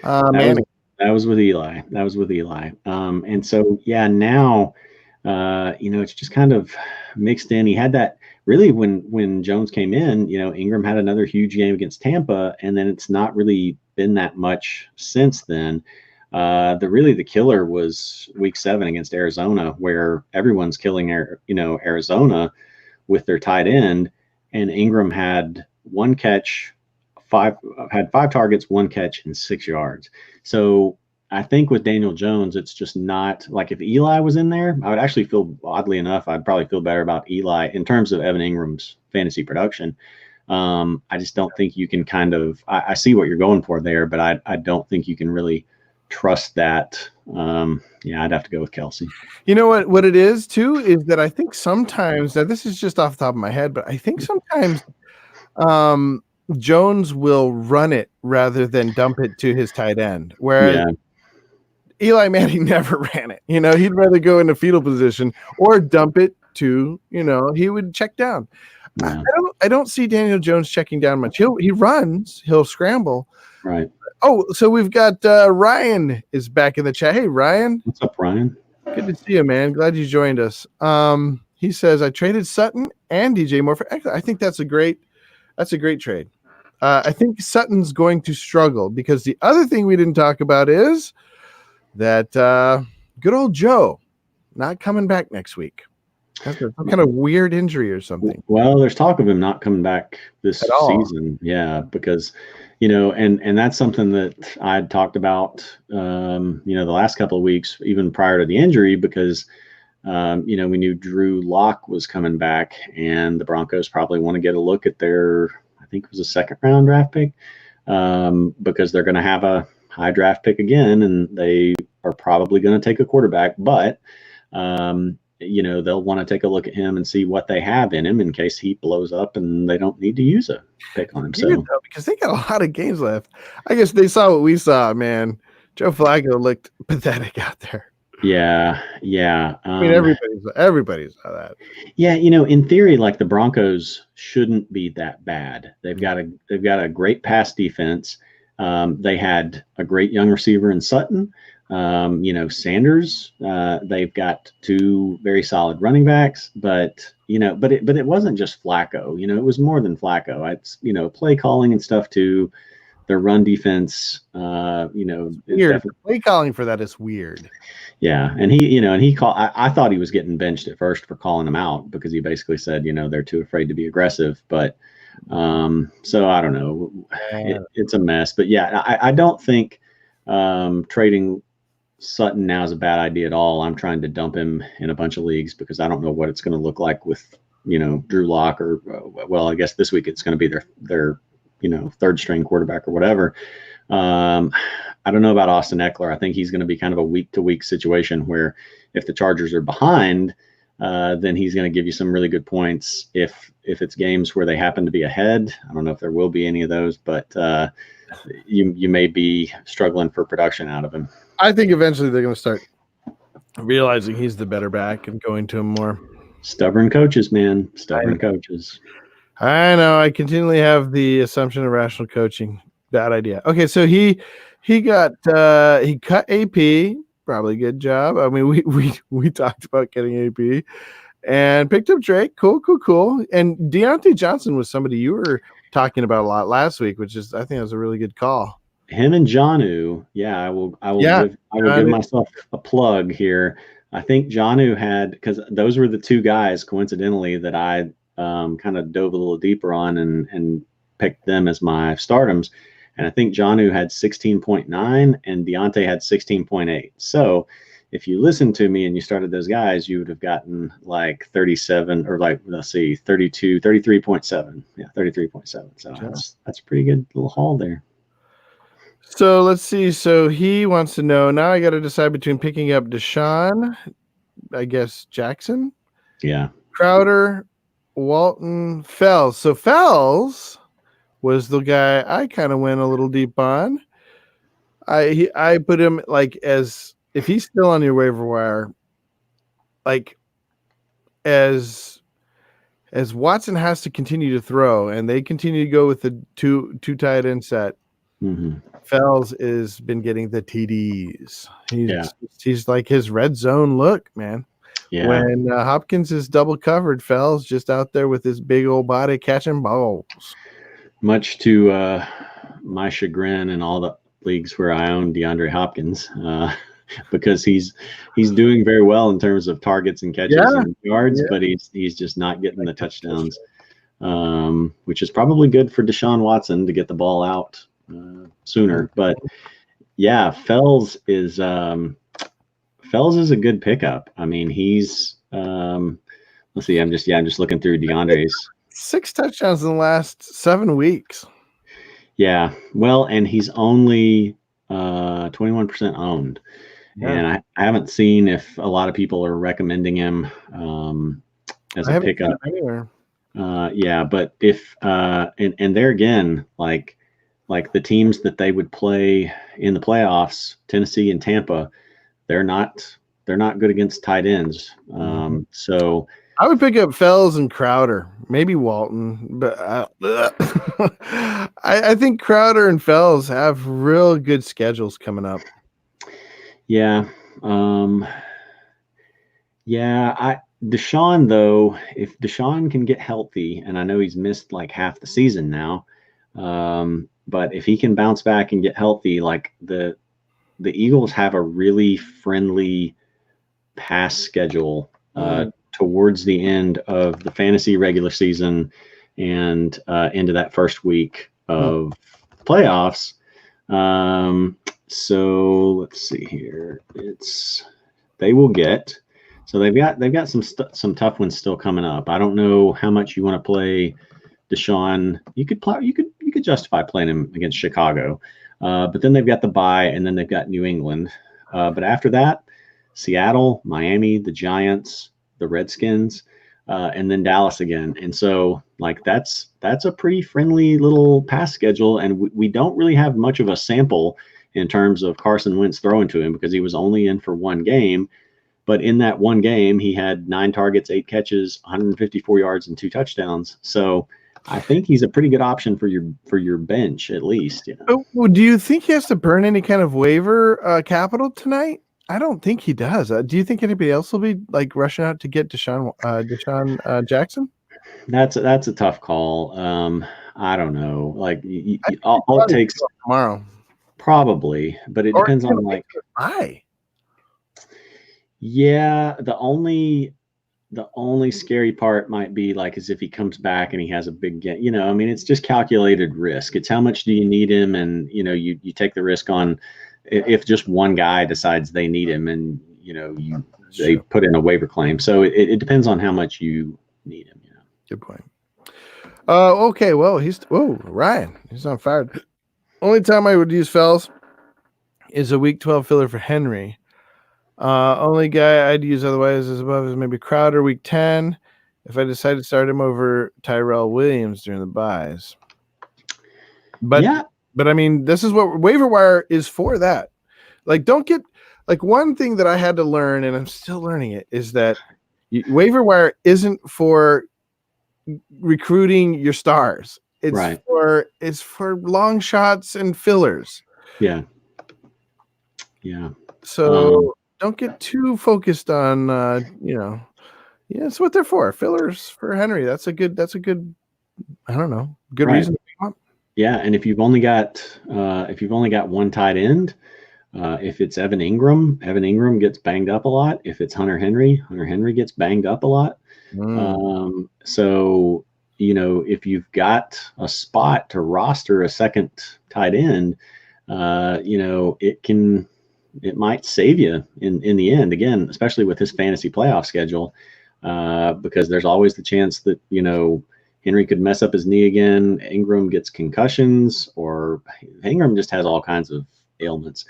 [SPEAKER 3] that was with Eli. And so now it's just kind of mixed in. He had that really when Jones came in, Ingram had another huge game against Tampa, and then it's not really been that much since then. The killer was week 7 against Arizona, where everyone's killing Arizona with their tight end, and Ingram had 5 targets, 1 catch, and 6 yards. So I think with Daniel Jones, it's just not like if Eli was in there, I would actually feel, oddly enough, I'd probably feel better about Eli in terms of Evan Ingram's fantasy production. I just don't think you can I see what you're going for there, but I don't think you can really trust that. I'd have to go with Kelsey.
[SPEAKER 2] You know what it is too is that I think sometimes, now this is just off the top of my head, but I think sometimes Jones will run it rather than dump it to his tight end, whereas Eli Manning never ran it. He'd rather go into fetal position or dump it to, he would check down. Yeah. I don't see Daniel Jones checking down much. He runs, he'll scramble.
[SPEAKER 3] Right.
[SPEAKER 2] Oh, so we've got Ryan is back in the chat. Hey, Ryan.
[SPEAKER 3] What's up, Ryan?
[SPEAKER 2] Good to see you, man. Glad you joined us. He says, I traded Sutton and DJ Moore for Eckler. I think that's a great trade. I think Sutton's going to struggle because the other thing we didn't talk about is that good old Joe not coming back next week. That's some kind of weird injury or something.
[SPEAKER 3] Well, there's talk of him not coming back this season. Yeah, because and that's something that I'd talked about the last couple of weeks, even prior to the injury, because we knew Drew Lock was coming back, and the Broncos probably want to get a look at their, I think it was a 2nd round draft pick. because they're going to have a high draft pick again, and they are probably going to take a quarterback, but they'll want to take a look at him and see what they have in him in case he blows up and they don't need to use a pick on him. So
[SPEAKER 2] because they got a lot of games left. I guess they saw what we saw, man. Joe Flacco looked pathetic out there.
[SPEAKER 3] Yeah.
[SPEAKER 2] I mean, everybody saw that.
[SPEAKER 3] Yeah, in theory, like the Broncos shouldn't be that bad. They've got a great pass defense. They had a great young receiver in Sutton. Sanders. They've got two very solid running backs, but it wasn't just Flacco. It was more than Flacco. It's play calling and stuff too. Their run defense,
[SPEAKER 2] weird. Play calling for that is weird.
[SPEAKER 3] Yeah, and he called. I thought he was getting benched at first for calling him out because he basically said, they're too afraid to be aggressive. But so I don't know. It's a mess. But yeah, I don't think trading Sutton now is a bad idea at all. I'm trying to dump him in a bunch of leagues because I don't know what it's going to look like with Drew Lock or I guess this week it's going to be their third string quarterback or whatever. I don't know about Austin Eckler. I think he's going to be kind of a week to week situation where if the Chargers are behind, then he's going to give you some really good points. If it's games where they happen to be ahead, I don't know if there will be any of those, but you may be struggling for production out of him.
[SPEAKER 2] I think eventually they're going to start realizing he's the better back and going to him more.
[SPEAKER 3] Stubborn coaches, man. Stubborn coaches.
[SPEAKER 2] I know. I continually have the assumption of rational coaching. Bad idea. Okay, so he cut AP. Probably a good job. I mean, we talked about getting AP and picked up Drake. Cool. And Deontay Johnson was somebody you were talking about a lot last week, which is I think that was a really good call.
[SPEAKER 3] Him and Jonnu. Yeah, I will give myself a plug here. I think Jonnu had, because those were the two guys coincidentally that I kind of dove a little deeper on and picked them as my stardoms. And I think Jonnu had 16.9 and Deontay had 16.8. So if you listened to me and you started those guys, you would have gotten like 37 or 33.7. Yeah, 33.7. So that's a pretty good little haul there.
[SPEAKER 2] So let's see. So he wants to know, now I got to decide between picking up Deshaun, I guess Jackson.
[SPEAKER 3] Yeah.
[SPEAKER 2] Crowder, Walton, Fells. So Fells was the guy I kind of went a little deep on. I put him like as if he's still on your waiver wire, like as Watson has to continue to throw and they continue to go with the two tight end set.
[SPEAKER 3] Mm-hmm.
[SPEAKER 2] Fells has been getting the TDs. He's like his red zone look, man.
[SPEAKER 3] Yeah.
[SPEAKER 2] When Hopkins is double covered, Fells just out there with his big old body catching balls.
[SPEAKER 3] Much to my chagrin in all the leagues where I own DeAndre Hopkins, because he's doing very well in terms of targets and catches and yards, but he's just not getting the touchdowns, which is probably good for Deshaun Watson to get the ball out sooner. But yeah, Fells is a good pickup. I mean, he's let's see, I'm just looking through DeAndre's
[SPEAKER 2] 6 touchdowns in the last 7 weeks.
[SPEAKER 3] Yeah, well, and he's only 21% owned, and I haven't seen if a lot of people are recommending him as a pickup
[SPEAKER 2] anywhere.
[SPEAKER 3] Yeah, but if and there again, like the teams that they would play in the playoffs, Tennessee and Tampa, they're not good against tight ends. So
[SPEAKER 2] I would pick up Fells and Crowder, maybe Walton, but I think Crowder and Fells have real good schedules coming up.
[SPEAKER 3] Yeah. Deshaun, though, if Deshaun can get healthy, and I know he's missed like half the season now, but if he can bounce back and get healthy, like the Eagles have a really friendly pass schedule towards the end of the fantasy regular season and into that first week of playoffs. So let's see here. They've got some tough ones still coming up. I don't know how much you want to play Deshaun. You could you could justify playing him against Chicago. But then they've got the bye, and then they've got New England. But after that, Seattle, Miami, the Giants, the Redskins, and then Dallas again. And so, like, that's a pretty friendly little pass schedule, and we don't really have much of a sample in terms of Carson Wentz throwing to him because he was only in for one game. But in that one game, he had 9 targets, 8 catches, 154 yards, and 2 touchdowns. So I think he's a pretty good option for your bench, at least. You know?
[SPEAKER 2] Do you think he has to burn any kind of waiver capital tonight? I don't think he does. Do you think anybody else will be like rushing out to get Deshaun Jackson?
[SPEAKER 3] That's a tough call. I don't know. Like, I'll take
[SPEAKER 2] tomorrow,
[SPEAKER 3] probably, but it depends on like. Yeah, the only scary part might be like is if he comes back and he has a big game. You know, I mean, it's just calculated risk. It's how much do you need him, and you know, you take the risk on if just one guy decides they need him, and you know, they put in a waiver claim. So it depends on how much you need him. You know.
[SPEAKER 2] Good point. Okay, well, Ryan, he's on fire. Only time I would use Fells is a week 12 filler for Henry. Only guy I'd use otherwise is above is maybe Crowder week 10 if I decide to start him over Tyrell Williams during the buys. But I mean, this is what Waverwire is for. That like, don't get like one thing that I had to learn, and I'm still learning it, is that Waverwire isn't for recruiting your stars. It's for long shots and fillers.
[SPEAKER 3] Yeah.
[SPEAKER 2] So don't get too focused on it's what they're for. Fillers for Henry. That's a good I don't know, good reason to pick up.
[SPEAKER 3] Yeah, and if you've only got one tight end, if it's Evan Ingram gets banged up a lot. If it's Hunter Henry gets banged up a lot. So, you know, if you've got a spot to roster a second tight end, you know, it might save you in the end, again, especially with his fantasy playoff schedule, because there's always the chance that, you know, Henry could mess up his knee again. Ingram gets concussions, or Ingram just has all kinds of ailments.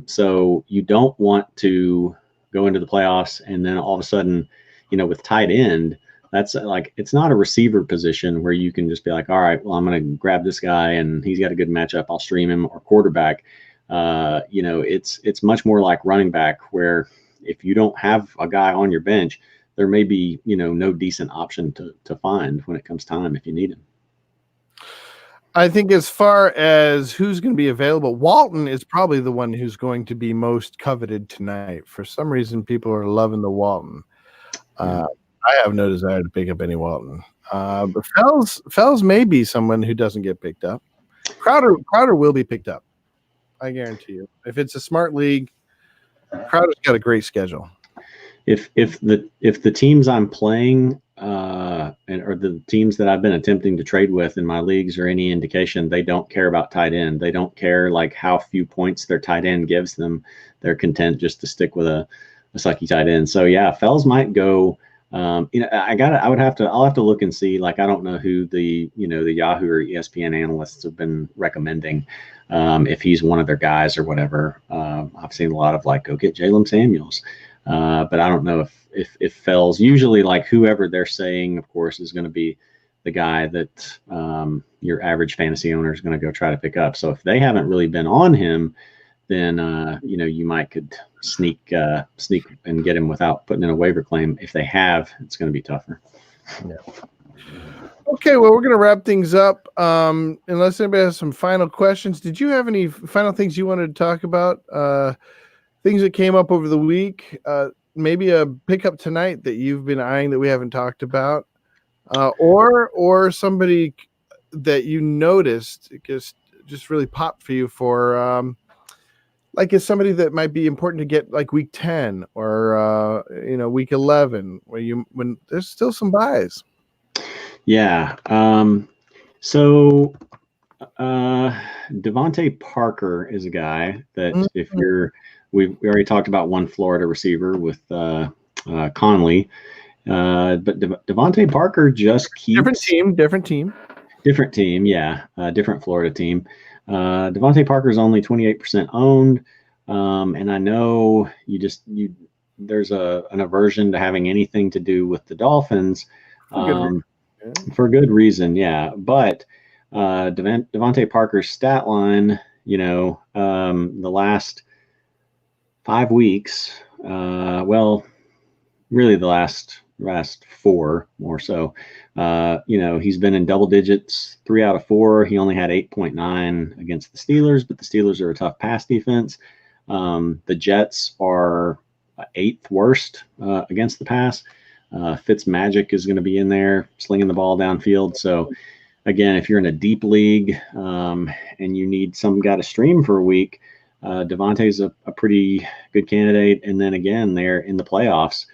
[SPEAKER 3] So you don't want to go into the playoffs and then all of a sudden, you know, with tight end, that's like, it's not a receiver position where you can just be like, all right, well, I'm going to grab this guy and he's got a good matchup, I'll stream him, or quarterback. You know, it's much more like running back, where if you don't have a guy on your bench, there may be, you know, no decent option to find when it comes time if you need him.
[SPEAKER 2] I think as far as who's going to be available, Walton is probably the one who's going to be most coveted tonight. For some reason, people are loving the Walton. I have no desire to pick up any Walton. But Fells may be someone who doesn't get picked up. Crowder will be picked up. I guarantee you. If it's a smart league, Crowder's got a great schedule.
[SPEAKER 3] If the teams I'm playing or the teams that I've been attempting to trade with in my leagues are any indication, they don't care about tight end. They don't care like how few points their tight end gives them. They're content just to stick with a sucky tight end. So yeah, Fells might go. You know, I'll have to look and see. Like, I don't know who the Yahoo or ESPN analysts have been recommending. If he's one of their guys or whatever. I've seen a lot of like, go get Jaylen Samuels. But I don't know if Fells, usually like whoever they're saying, of course, is going to be the guy that your average fantasy owner is going to go try to pick up. So if they haven't really been on him, then you know, you might could sneak and get him without putting in a waiver claim. If they have, it's going to be tougher.
[SPEAKER 2] Yeah. Okay, well, we're going to wrap things up. Unless anybody has some final questions, did you have any final things you wanted to talk about? Things that came up over the week, maybe a pickup tonight that you've been eyeing that we haven't talked about, or somebody that you noticed just really popped for you for, like, is somebody that might be important to get like week 10 or week 11 when there's still some buys.
[SPEAKER 3] Yeah. So Devontae Parker is a guy that if we already talked about one Florida receiver with Conley, but Devontae Parker just keeps
[SPEAKER 2] different team.
[SPEAKER 3] Different team, yeah. Different Florida team. Devontae Parker's only 28% owned. And I know there's an aversion to having anything to do with the Dolphins for good reason, yeah. But Devontae Parker's stat line, the last 5 weeks, really the last 4 more so, he's been in double digits 3 out of 4. He only had 8.9 against the Steelers, but the Steelers are a tough pass defense. The Jets are 8th worst against the pass. Fitzmagic is going to be in there slinging the ball downfield. So again, if you're in a deep league and you need some guy to stream for a week, Devontae's a pretty good candidate. And then again, they're in the playoffs.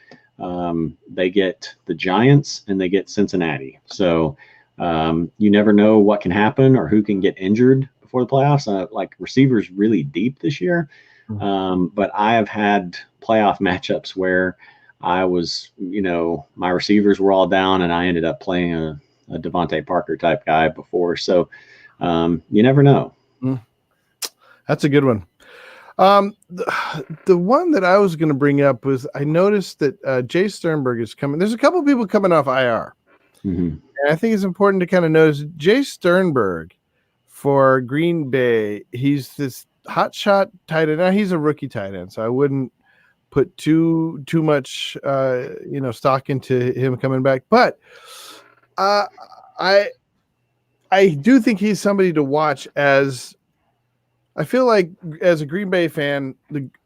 [SPEAKER 3] They get the Giants and they get Cincinnati. So you never know what can happen or who can get injured before the playoffs. Like receivers really deep this year. But I have had playoff matchups where I was, my receivers were all down and I ended up playing a Devontae Parker type guy before. So you never know.
[SPEAKER 2] That's a good one. The one that I was going to bring up was I noticed that Jay Sternberg is coming. There's a couple of people coming off IR. And I think it's important to kind of notice Jay Sternberg for Green Bay. He's this hot shot tight end. Now he's a rookie tight end, so I wouldn't put too much stock into him coming back. But I do think he's somebody to watch, as I feel like as a Green Bay fan,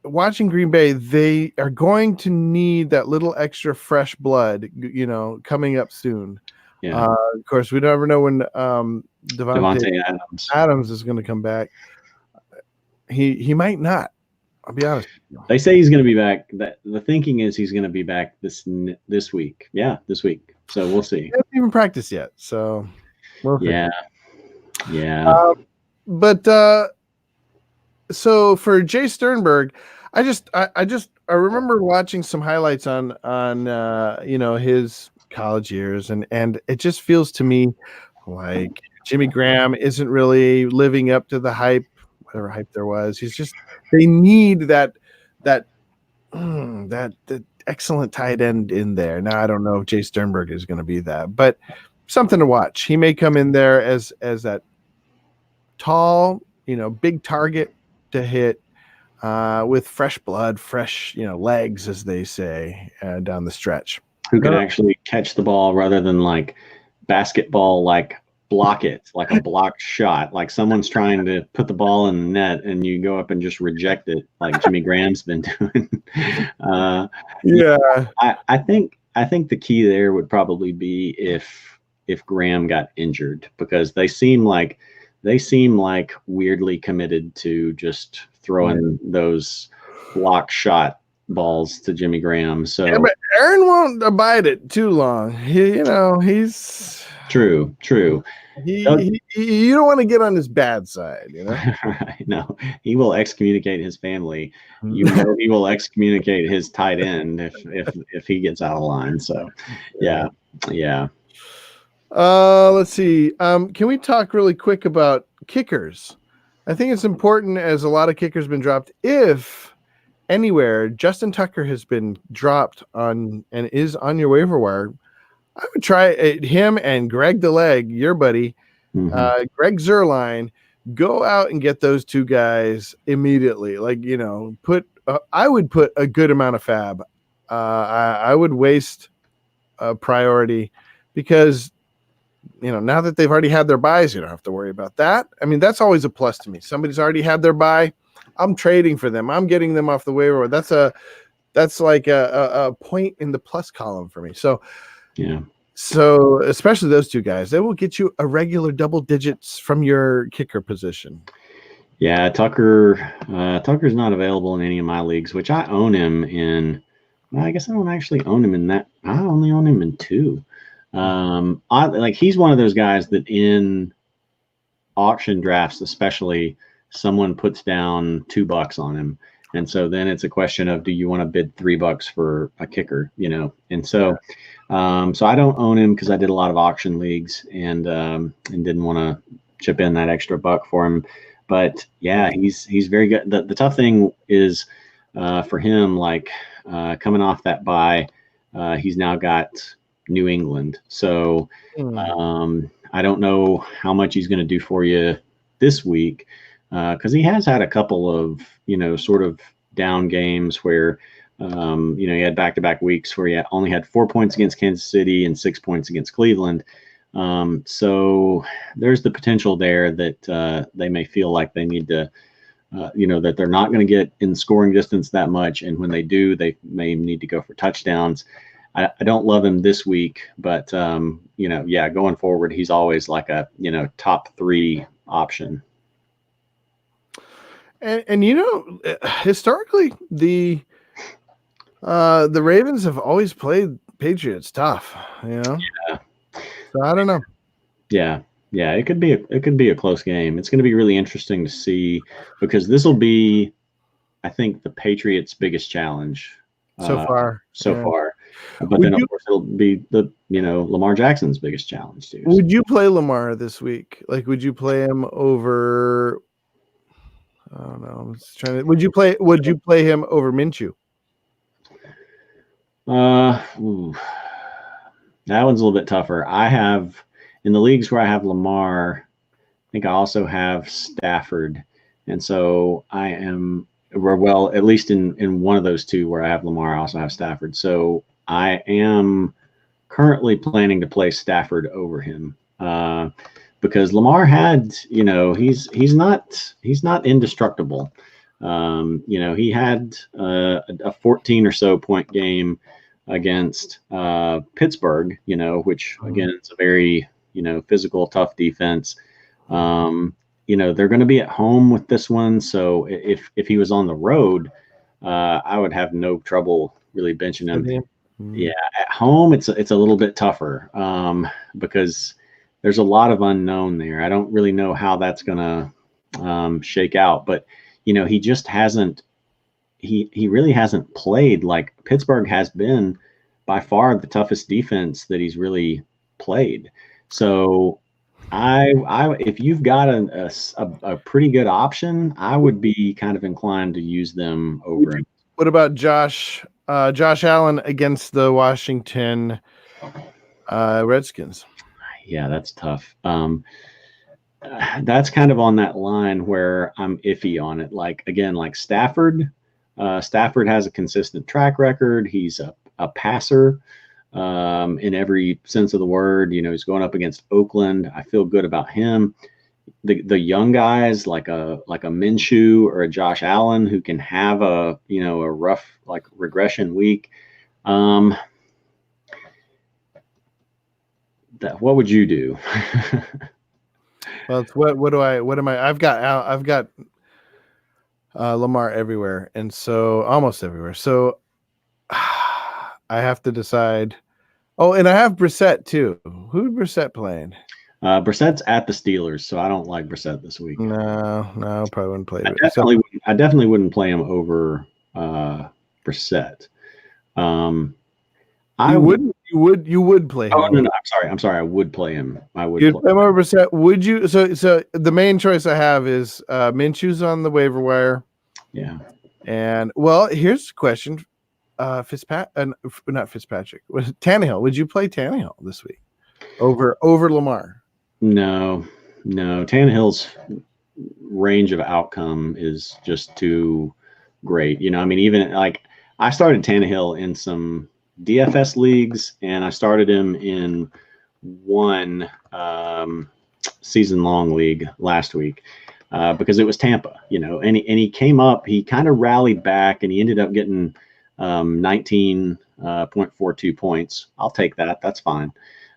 [SPEAKER 2] watching Green Bay, they are going to need that little extra fresh blood, coming up soon.
[SPEAKER 3] Yeah.
[SPEAKER 2] Of course, we never know when Devontae Adams is going to come back. He might not. I'll be honest.
[SPEAKER 3] They say he's going to be back. The thinking is he's going to be back this week. Yeah, this week. So we'll see.
[SPEAKER 2] He hasn't even practiced yet. So we'll see.
[SPEAKER 3] Yeah.
[SPEAKER 2] So for Jay Sternberg, I remember watching some highlights on his college years, and it just feels to me like Jimmy Graham isn't really living up to the hype, whatever hype there was. They need that excellent tight end in there. Now I don't know if Jay Sternberg is going to be that, but something to watch. He may come in there as that tall, big target to hit with fresh blood, fresh, legs, as they say, down the stretch.
[SPEAKER 3] Who can actually catch the ball rather than like basketball, like block it, like a blocked shot, like someone's trying to put the ball in the net and you go up and just reject it, like Jimmy Graham's been doing. I think the key there would probably be if Graham got injured, because they seem like weirdly committed to just throwing those block shot balls to Jimmy Graham. So
[SPEAKER 2] yeah, but Aaron won't abide it too long. He's
[SPEAKER 3] true.
[SPEAKER 2] You don't want to get on his bad side,
[SPEAKER 3] Right. No, he will excommunicate his family. He will excommunicate his tight end if he gets out of line. So yeah.
[SPEAKER 2] Let's see. Can we talk really quick about kickers? I think it's important, as a lot of kickers been dropped. If anywhere Justin Tucker has been dropped on and is on your waiver wire, I would try him and Greg DeLeg, your buddy, Greg Zerline. Go out and get those two guys immediately. Like, I would put a good amount of fab. I would waste a priority, because now that they've already had their buys, you don't have to worry about that. I mean, that's always a plus to me. Somebody's already had their buy. I'm trading for them. I'm getting them off the waiver. That's like a point in the plus column for me. So,
[SPEAKER 3] yeah.
[SPEAKER 2] So especially those two guys, they will get you a regular double digits from your kicker position.
[SPEAKER 3] Yeah, Tucker's not available in any of my leagues, which I own him in. Well, I guess I don't actually own him in that. I only own him in 2. He's one of those guys that in auction drafts, especially, someone puts down $2 on him, And so then it's a question of, do you want to bid $3 for a kicker, And so, so I don't own him because I did a lot of auction leagues and didn't want to chip in that extra buck for him. But yeah, he's very good. The tough thing is for him, like coming off that bye, he's now got New England. So I don't know how much he's going to do for you this week because he has had a couple of, sort of down games where, he had back-to-back weeks where he only had 4 points against Kansas City and 6 points against Cleveland. So there's the potential there that they may feel like they need to, that they're not going to get in scoring distance that much. And when they do, they may need to go for touchdowns. I don't love him this week, but, going forward, he's always like a, top 3 option.
[SPEAKER 2] And historically, the Ravens have always played Patriots tough,
[SPEAKER 3] Yeah.
[SPEAKER 2] So I don't know.
[SPEAKER 3] Yeah. It could be a close game. It's going to be really interesting to see because this will be, I think, the Patriots' biggest challenge
[SPEAKER 2] so far.
[SPEAKER 3] But then, of course, it'll be the Lamar Jackson's biggest challenge too.
[SPEAKER 2] Would you play Lamar this week? Like, would you play him over? I don't know. I'm just trying to. Would you play him over Minshew?
[SPEAKER 3] That one's a little bit tougher. I have in the leagues where I have Lamar, I think I also have Stafford, and so I am at least in one of those two where I have Lamar, I also have Stafford. So I am currently planning to play Stafford over him because Lamar had, he's not indestructible. He had a 14 or so point game against Pittsburgh, which again is a very, physical, tough defense. They're going to be at home with this one. So if he was on the road, I would have no trouble really benching him. Mm-hmm. Yeah, at home it's a little bit tougher because there's a lot of unknown there. I don't really know how that's going to shake out, but he just hasn't. He really hasn't played like Pittsburgh has been by far the toughest defense that he's really played. So if you've got a pretty good option, I would be kind of inclined to use them over him.
[SPEAKER 2] What about Josh Allen against the Washington Redskins?
[SPEAKER 3] Yeah, that's tough. That's kind of on that line where I'm iffy on it. Like Stafford. Stafford has a consistent track record. He's a passer in every sense of the word. He's going up against Oakland. I feel good about him. The young guys like a Minshew or a Josh Allen who can have a rough regression week. What would you do?
[SPEAKER 2] Well, it's what am I? I've got Lamar everywhere, and so almost everywhere. So I have to decide. Oh, and I have Brissett too. Who's Brissett playing?
[SPEAKER 3] Brissett's at the Steelers, so I don't like Brissett this week.
[SPEAKER 2] No, probably wouldn't play.
[SPEAKER 3] I definitely wouldn't play him over Brissett.
[SPEAKER 2] You would play him.
[SPEAKER 3] Oh no, I'm sorry. I would play him.
[SPEAKER 2] You'd play him over Brissett. Would you? So the main choice I have is Minshew's on the waiver wire.
[SPEAKER 3] Yeah.
[SPEAKER 2] And well, here's the question: not Fitzpatrick. Tannehill. Would you play Tannehill this week over Lamar?
[SPEAKER 3] No. Tannehill's range of outcome is just too great. Even I started Tannehill in some DFS leagues, and I started him in one season-long league last week because it was Tampa, and he came up, he kind of rallied back, and he ended up getting 19.42 points. I'll take that. That's fine.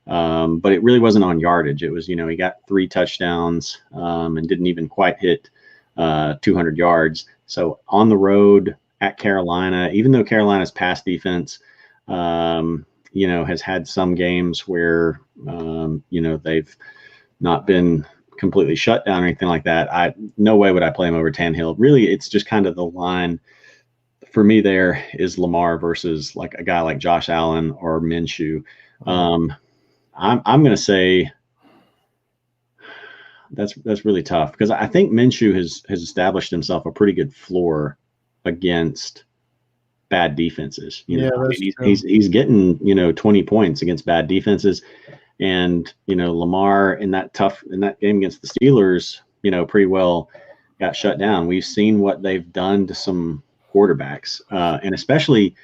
[SPEAKER 3] But it really wasn't on yardage. It was, he got 3 touchdowns and didn't even quite hit 200 yards. So on the road at Carolina, even though Carolina's pass defense has had some games where, they've not been completely shut down or anything like that. No way would I play him over Tannehill. Really, it's just kind of the line for me there is Lamar versus like a guy like Josh Allen or Minshew. I'm going to say that's really tough because I think Minshew has established himself a pretty good floor against bad defenses. He's getting 20 points against bad defenses, and Lamar in that game against the Steelers, pretty well got shut down. We've seen what they've done to some quarterbacks, and especially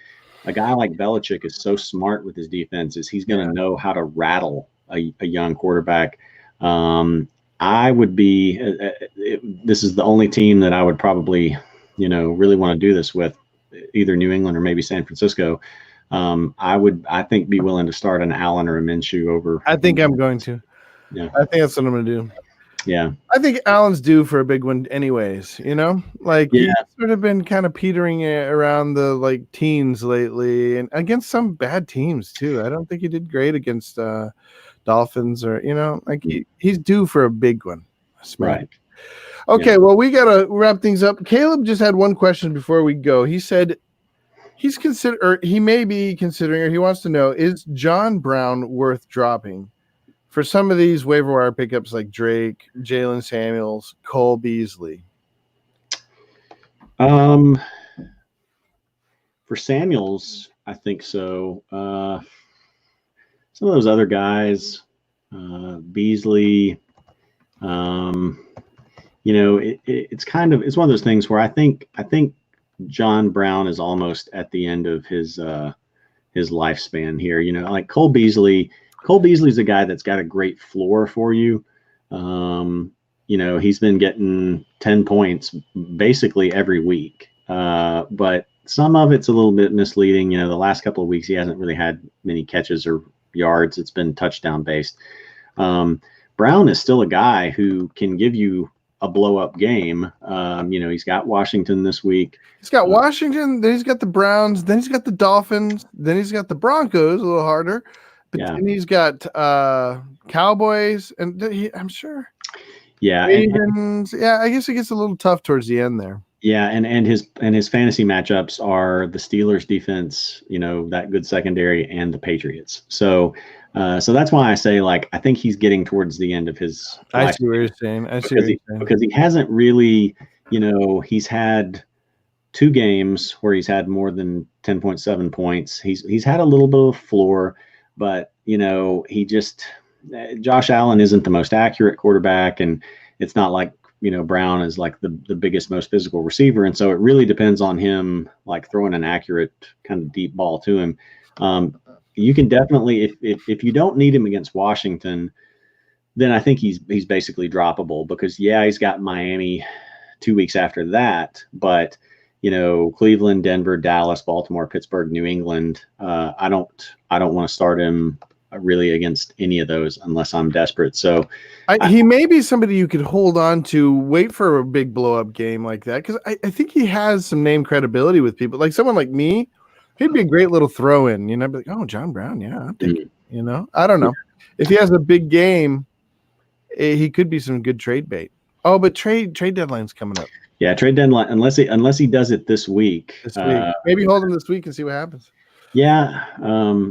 [SPEAKER 3] a guy like Belichick is so smart with his defenses. He's going to know how to rattle a young quarterback. I would be. This is the only team that I would probably, really want to do this with, either New England or maybe San Francisco. I think be willing to start an Allen or a Minshew over.
[SPEAKER 2] I think I'm going to.
[SPEAKER 3] Yeah,
[SPEAKER 2] I think that's what I'm going to do.
[SPEAKER 3] Yeah,
[SPEAKER 2] I think Allen's due for a big one, anyways. He's sort of been kind of petering around the teens lately, and against some bad teams too. I don't think he did great against Dolphins or he's due for a big one.
[SPEAKER 3] Right.
[SPEAKER 2] Okay, well, we gotta wrap things up. Caleb just had one question before we go. He said he may be considering, or he wants to know, is John Brown worth dropping for some of these waiver wire pickups like Drake, Jaylen Samuels, Cole Beasley?
[SPEAKER 3] For Samuels, I think so. Some of those other guys, Beasley, it's one of those things where I think John Brown is almost at the end of his lifespan here. Like Cole Beasley. Cole Beasley's a guy that's got a great floor for you. He's been getting 10 points basically every week. But some of it's a little bit misleading. The last couple of weeks he hasn't really had many catches or yards. It's been touchdown based. Brown is still a guy who can give you a blow up game. He's got Washington this week.
[SPEAKER 2] He's got Washington, then he's got the Browns, then he's got the Dolphins, then he's got the Broncos, a little harder. But then he's got Cowboys, and I'm sure.
[SPEAKER 3] Yeah.
[SPEAKER 2] Ravens. I guess it gets a little tough towards the end there.
[SPEAKER 3] Yeah, and his fantasy matchups are the Steelers defense, that good secondary, and the Patriots. So that's why I say, I think he's getting towards the end of his life.
[SPEAKER 2] I see what you're saying.
[SPEAKER 3] Because he hasn't really, he's had 2 games where he's had more than 10.7 points. He's had a little bit of floor, but Josh Allen isn't the most accurate quarterback, and it's not like Brown is like the biggest, most physical receiver, and so it really depends on him throwing an accurate kind of deep ball to him. You can definitely, if you don't need him against Washington, then I think he's basically droppable because he's got Miami 2 weeks after that, but Cleveland, Denver, Dallas, Baltimore, Pittsburgh, New England. I don't want to start him really against any of those unless I'm desperate. So
[SPEAKER 2] he may be somebody you could hold on to, wait for a big blow up game like that, because I think he has some name credibility with people. Like someone like me, he'd be a great little throw in. Be like, oh, John Brown, I'm thinking. I don't know if he has a big game, he could be some good trade bait. Oh, but trade deadline's coming up.
[SPEAKER 3] Yeah, trade deadline unless he does it this week.
[SPEAKER 2] Maybe hold him this week and see what happens.
[SPEAKER 3] Yeah,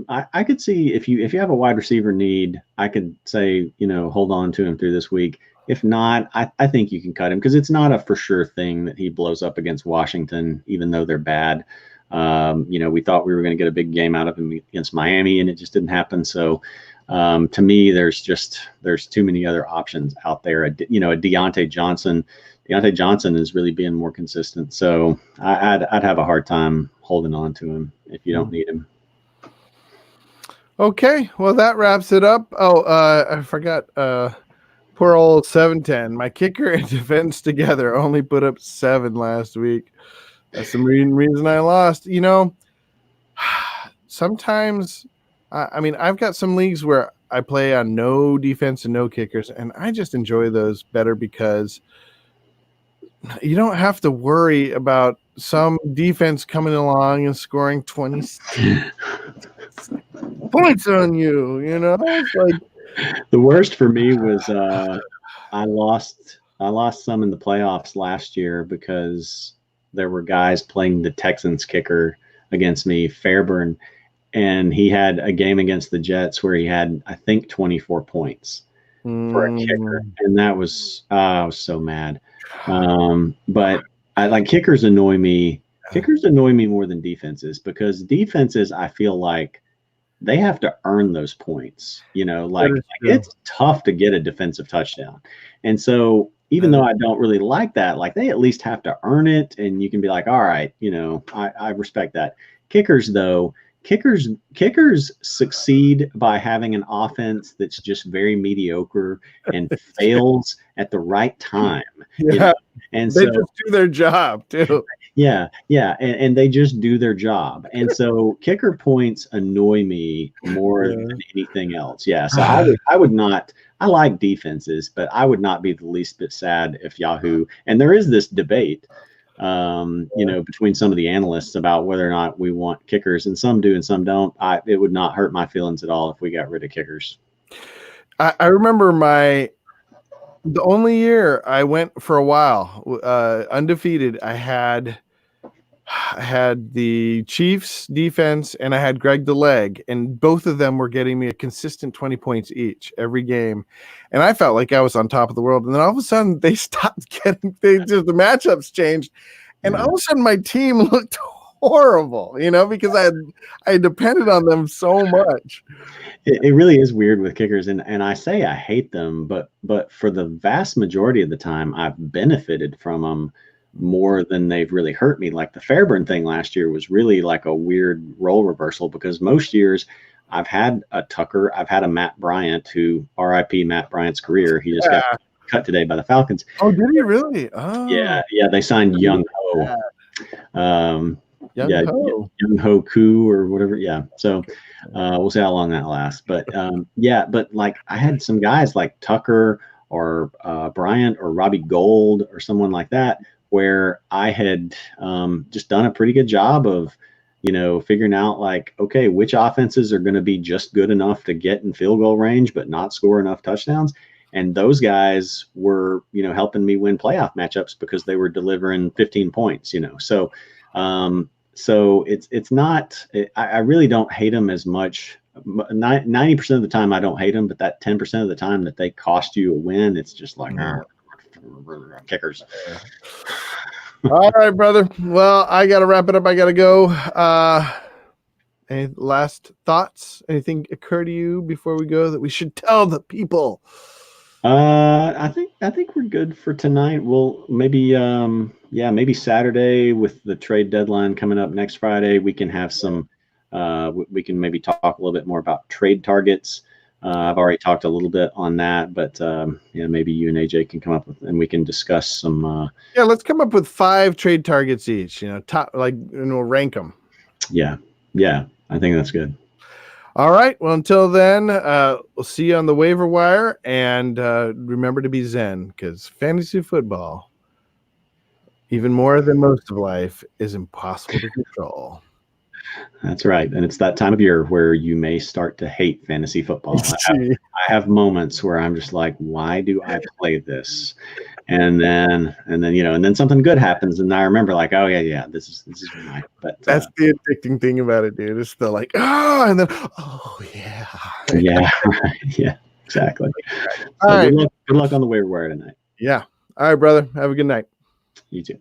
[SPEAKER 3] I could see if you have a wide receiver need, I could say hold on to him through this week. If not, I think you can cut him because it's not a for sure thing that he blows up against Washington, even though they're bad. We thought we were going to get a big game out of him against Miami, and it just didn't happen. So to me, there's too many other options out there. A Deontay Johnson. Deontay Johnson is really being more consistent. So I'd have a hard time holding on to him if you don't need him.
[SPEAKER 2] Okay, well, that wraps it up. Oh, I forgot. Poor old 710. My kicker and defense together only put up 7 last week. That's the reason I lost. Sometimes, I've got some leagues where I play on no defense and no kickers, and I just enjoy those better because you don't have to worry about some defense coming along and scoring 20 points on you. It's like
[SPEAKER 3] the worst for me was I lost some in the playoffs last year because there were guys playing the Texans kicker against me, Fairburn, and he had a game against the Jets where he had, I think, 24 points for a kicker, and that was I was so mad. But I like kickers annoy me. Kickers annoy me more than defenses, because defenses, I feel like they have to earn those points. Like it's tough to get a defensive touchdown, and so even though I don't really like that, like they at least have to earn it, and you can be like, all right, I respect that. Kickers, though. Kickers succeed by having an offense that's just very mediocre and fails at the right time.
[SPEAKER 2] Yeah.
[SPEAKER 3] And
[SPEAKER 2] they
[SPEAKER 3] so
[SPEAKER 2] just do their job too.
[SPEAKER 3] Yeah. And they just do their job. And so kicker points annoy me more than anything else. Yeah. So I would not. I like defenses, but I would not be the least bit sad if Yahoo. And there is this debate. Between some of the analysts about whether or not we want kickers, and some do and some don't. It would not hurt my feelings at all if we got rid of kickers.
[SPEAKER 2] I remember the only year I went for a while undefeated. I had the Chiefs defense and I had Greg the Leg, and both of them were getting me a consistent 20 points each every game. And I felt like I was on top of the world. And then all of a sudden they stopped getting, the matchups changed. And all of a sudden my team looked horrible, because I depended on them so much.
[SPEAKER 3] It really is weird with kickers. And I say I hate them, but for the vast majority of the time I've benefited from them more than they've really hurt me. Like the Fairburn thing last year was really like a weird role reversal, because most years I've had a Tucker, I've had a Matt Bryant, who RIP Matt Bryant's career. He just got cut today by the Falcons.
[SPEAKER 2] Oh, did he really? Oh,
[SPEAKER 3] yeah. They signed Young Ho. Young Ho Koo or whatever. Yeah. So we'll see how long that lasts. But but like I had some guys like Tucker or Bryant or Robbie Gold or someone like that, where I had just done a pretty good job of, figuring out like, okay, which offenses are going to be just good enough to get in field goal range, but not score enough touchdowns. And those guys were, helping me win playoff matchups because they were delivering 15 points, So, it's not, I really don't hate them as much. 90% of the time I don't hate them, but that 10% of the time that they cost you a win, it's just like, kickers.
[SPEAKER 2] All right, brother. Well, I got to wrap it up. I got to go. Any last thoughts? Anything occur to you before we go that we should tell the people?
[SPEAKER 3] I think we're good for tonight. We'll maybe Saturday with the trade deadline coming up next Friday, we can have some. We can maybe talk a little bit more about trade targets. I've already talked a little bit on that, but maybe you and AJ can come up with, and we can discuss some.
[SPEAKER 2] Let's come up with 5 trade targets each. Top, and we'll rank them.
[SPEAKER 3] Yeah, I think that's good.
[SPEAKER 2] All right. Well, until then, we'll see you on the waiver wire, and remember to be Zen, because fantasy football, even more than most of life, is impossible to control.
[SPEAKER 3] That's right. And it's that time of year where you may start to hate fantasy football. I have moments where I'm just like, why do I play this? And then something good happens. And I remember like, oh yeah, this is right. But
[SPEAKER 2] that's the addicting thing about it, dude. It's the like, and then, yeah.
[SPEAKER 3] Yeah. Yeah, exactly.
[SPEAKER 2] All right.
[SPEAKER 3] Good luck on the waiver wire tonight.
[SPEAKER 2] Yeah. All right, brother. Have a good night.
[SPEAKER 3] You too.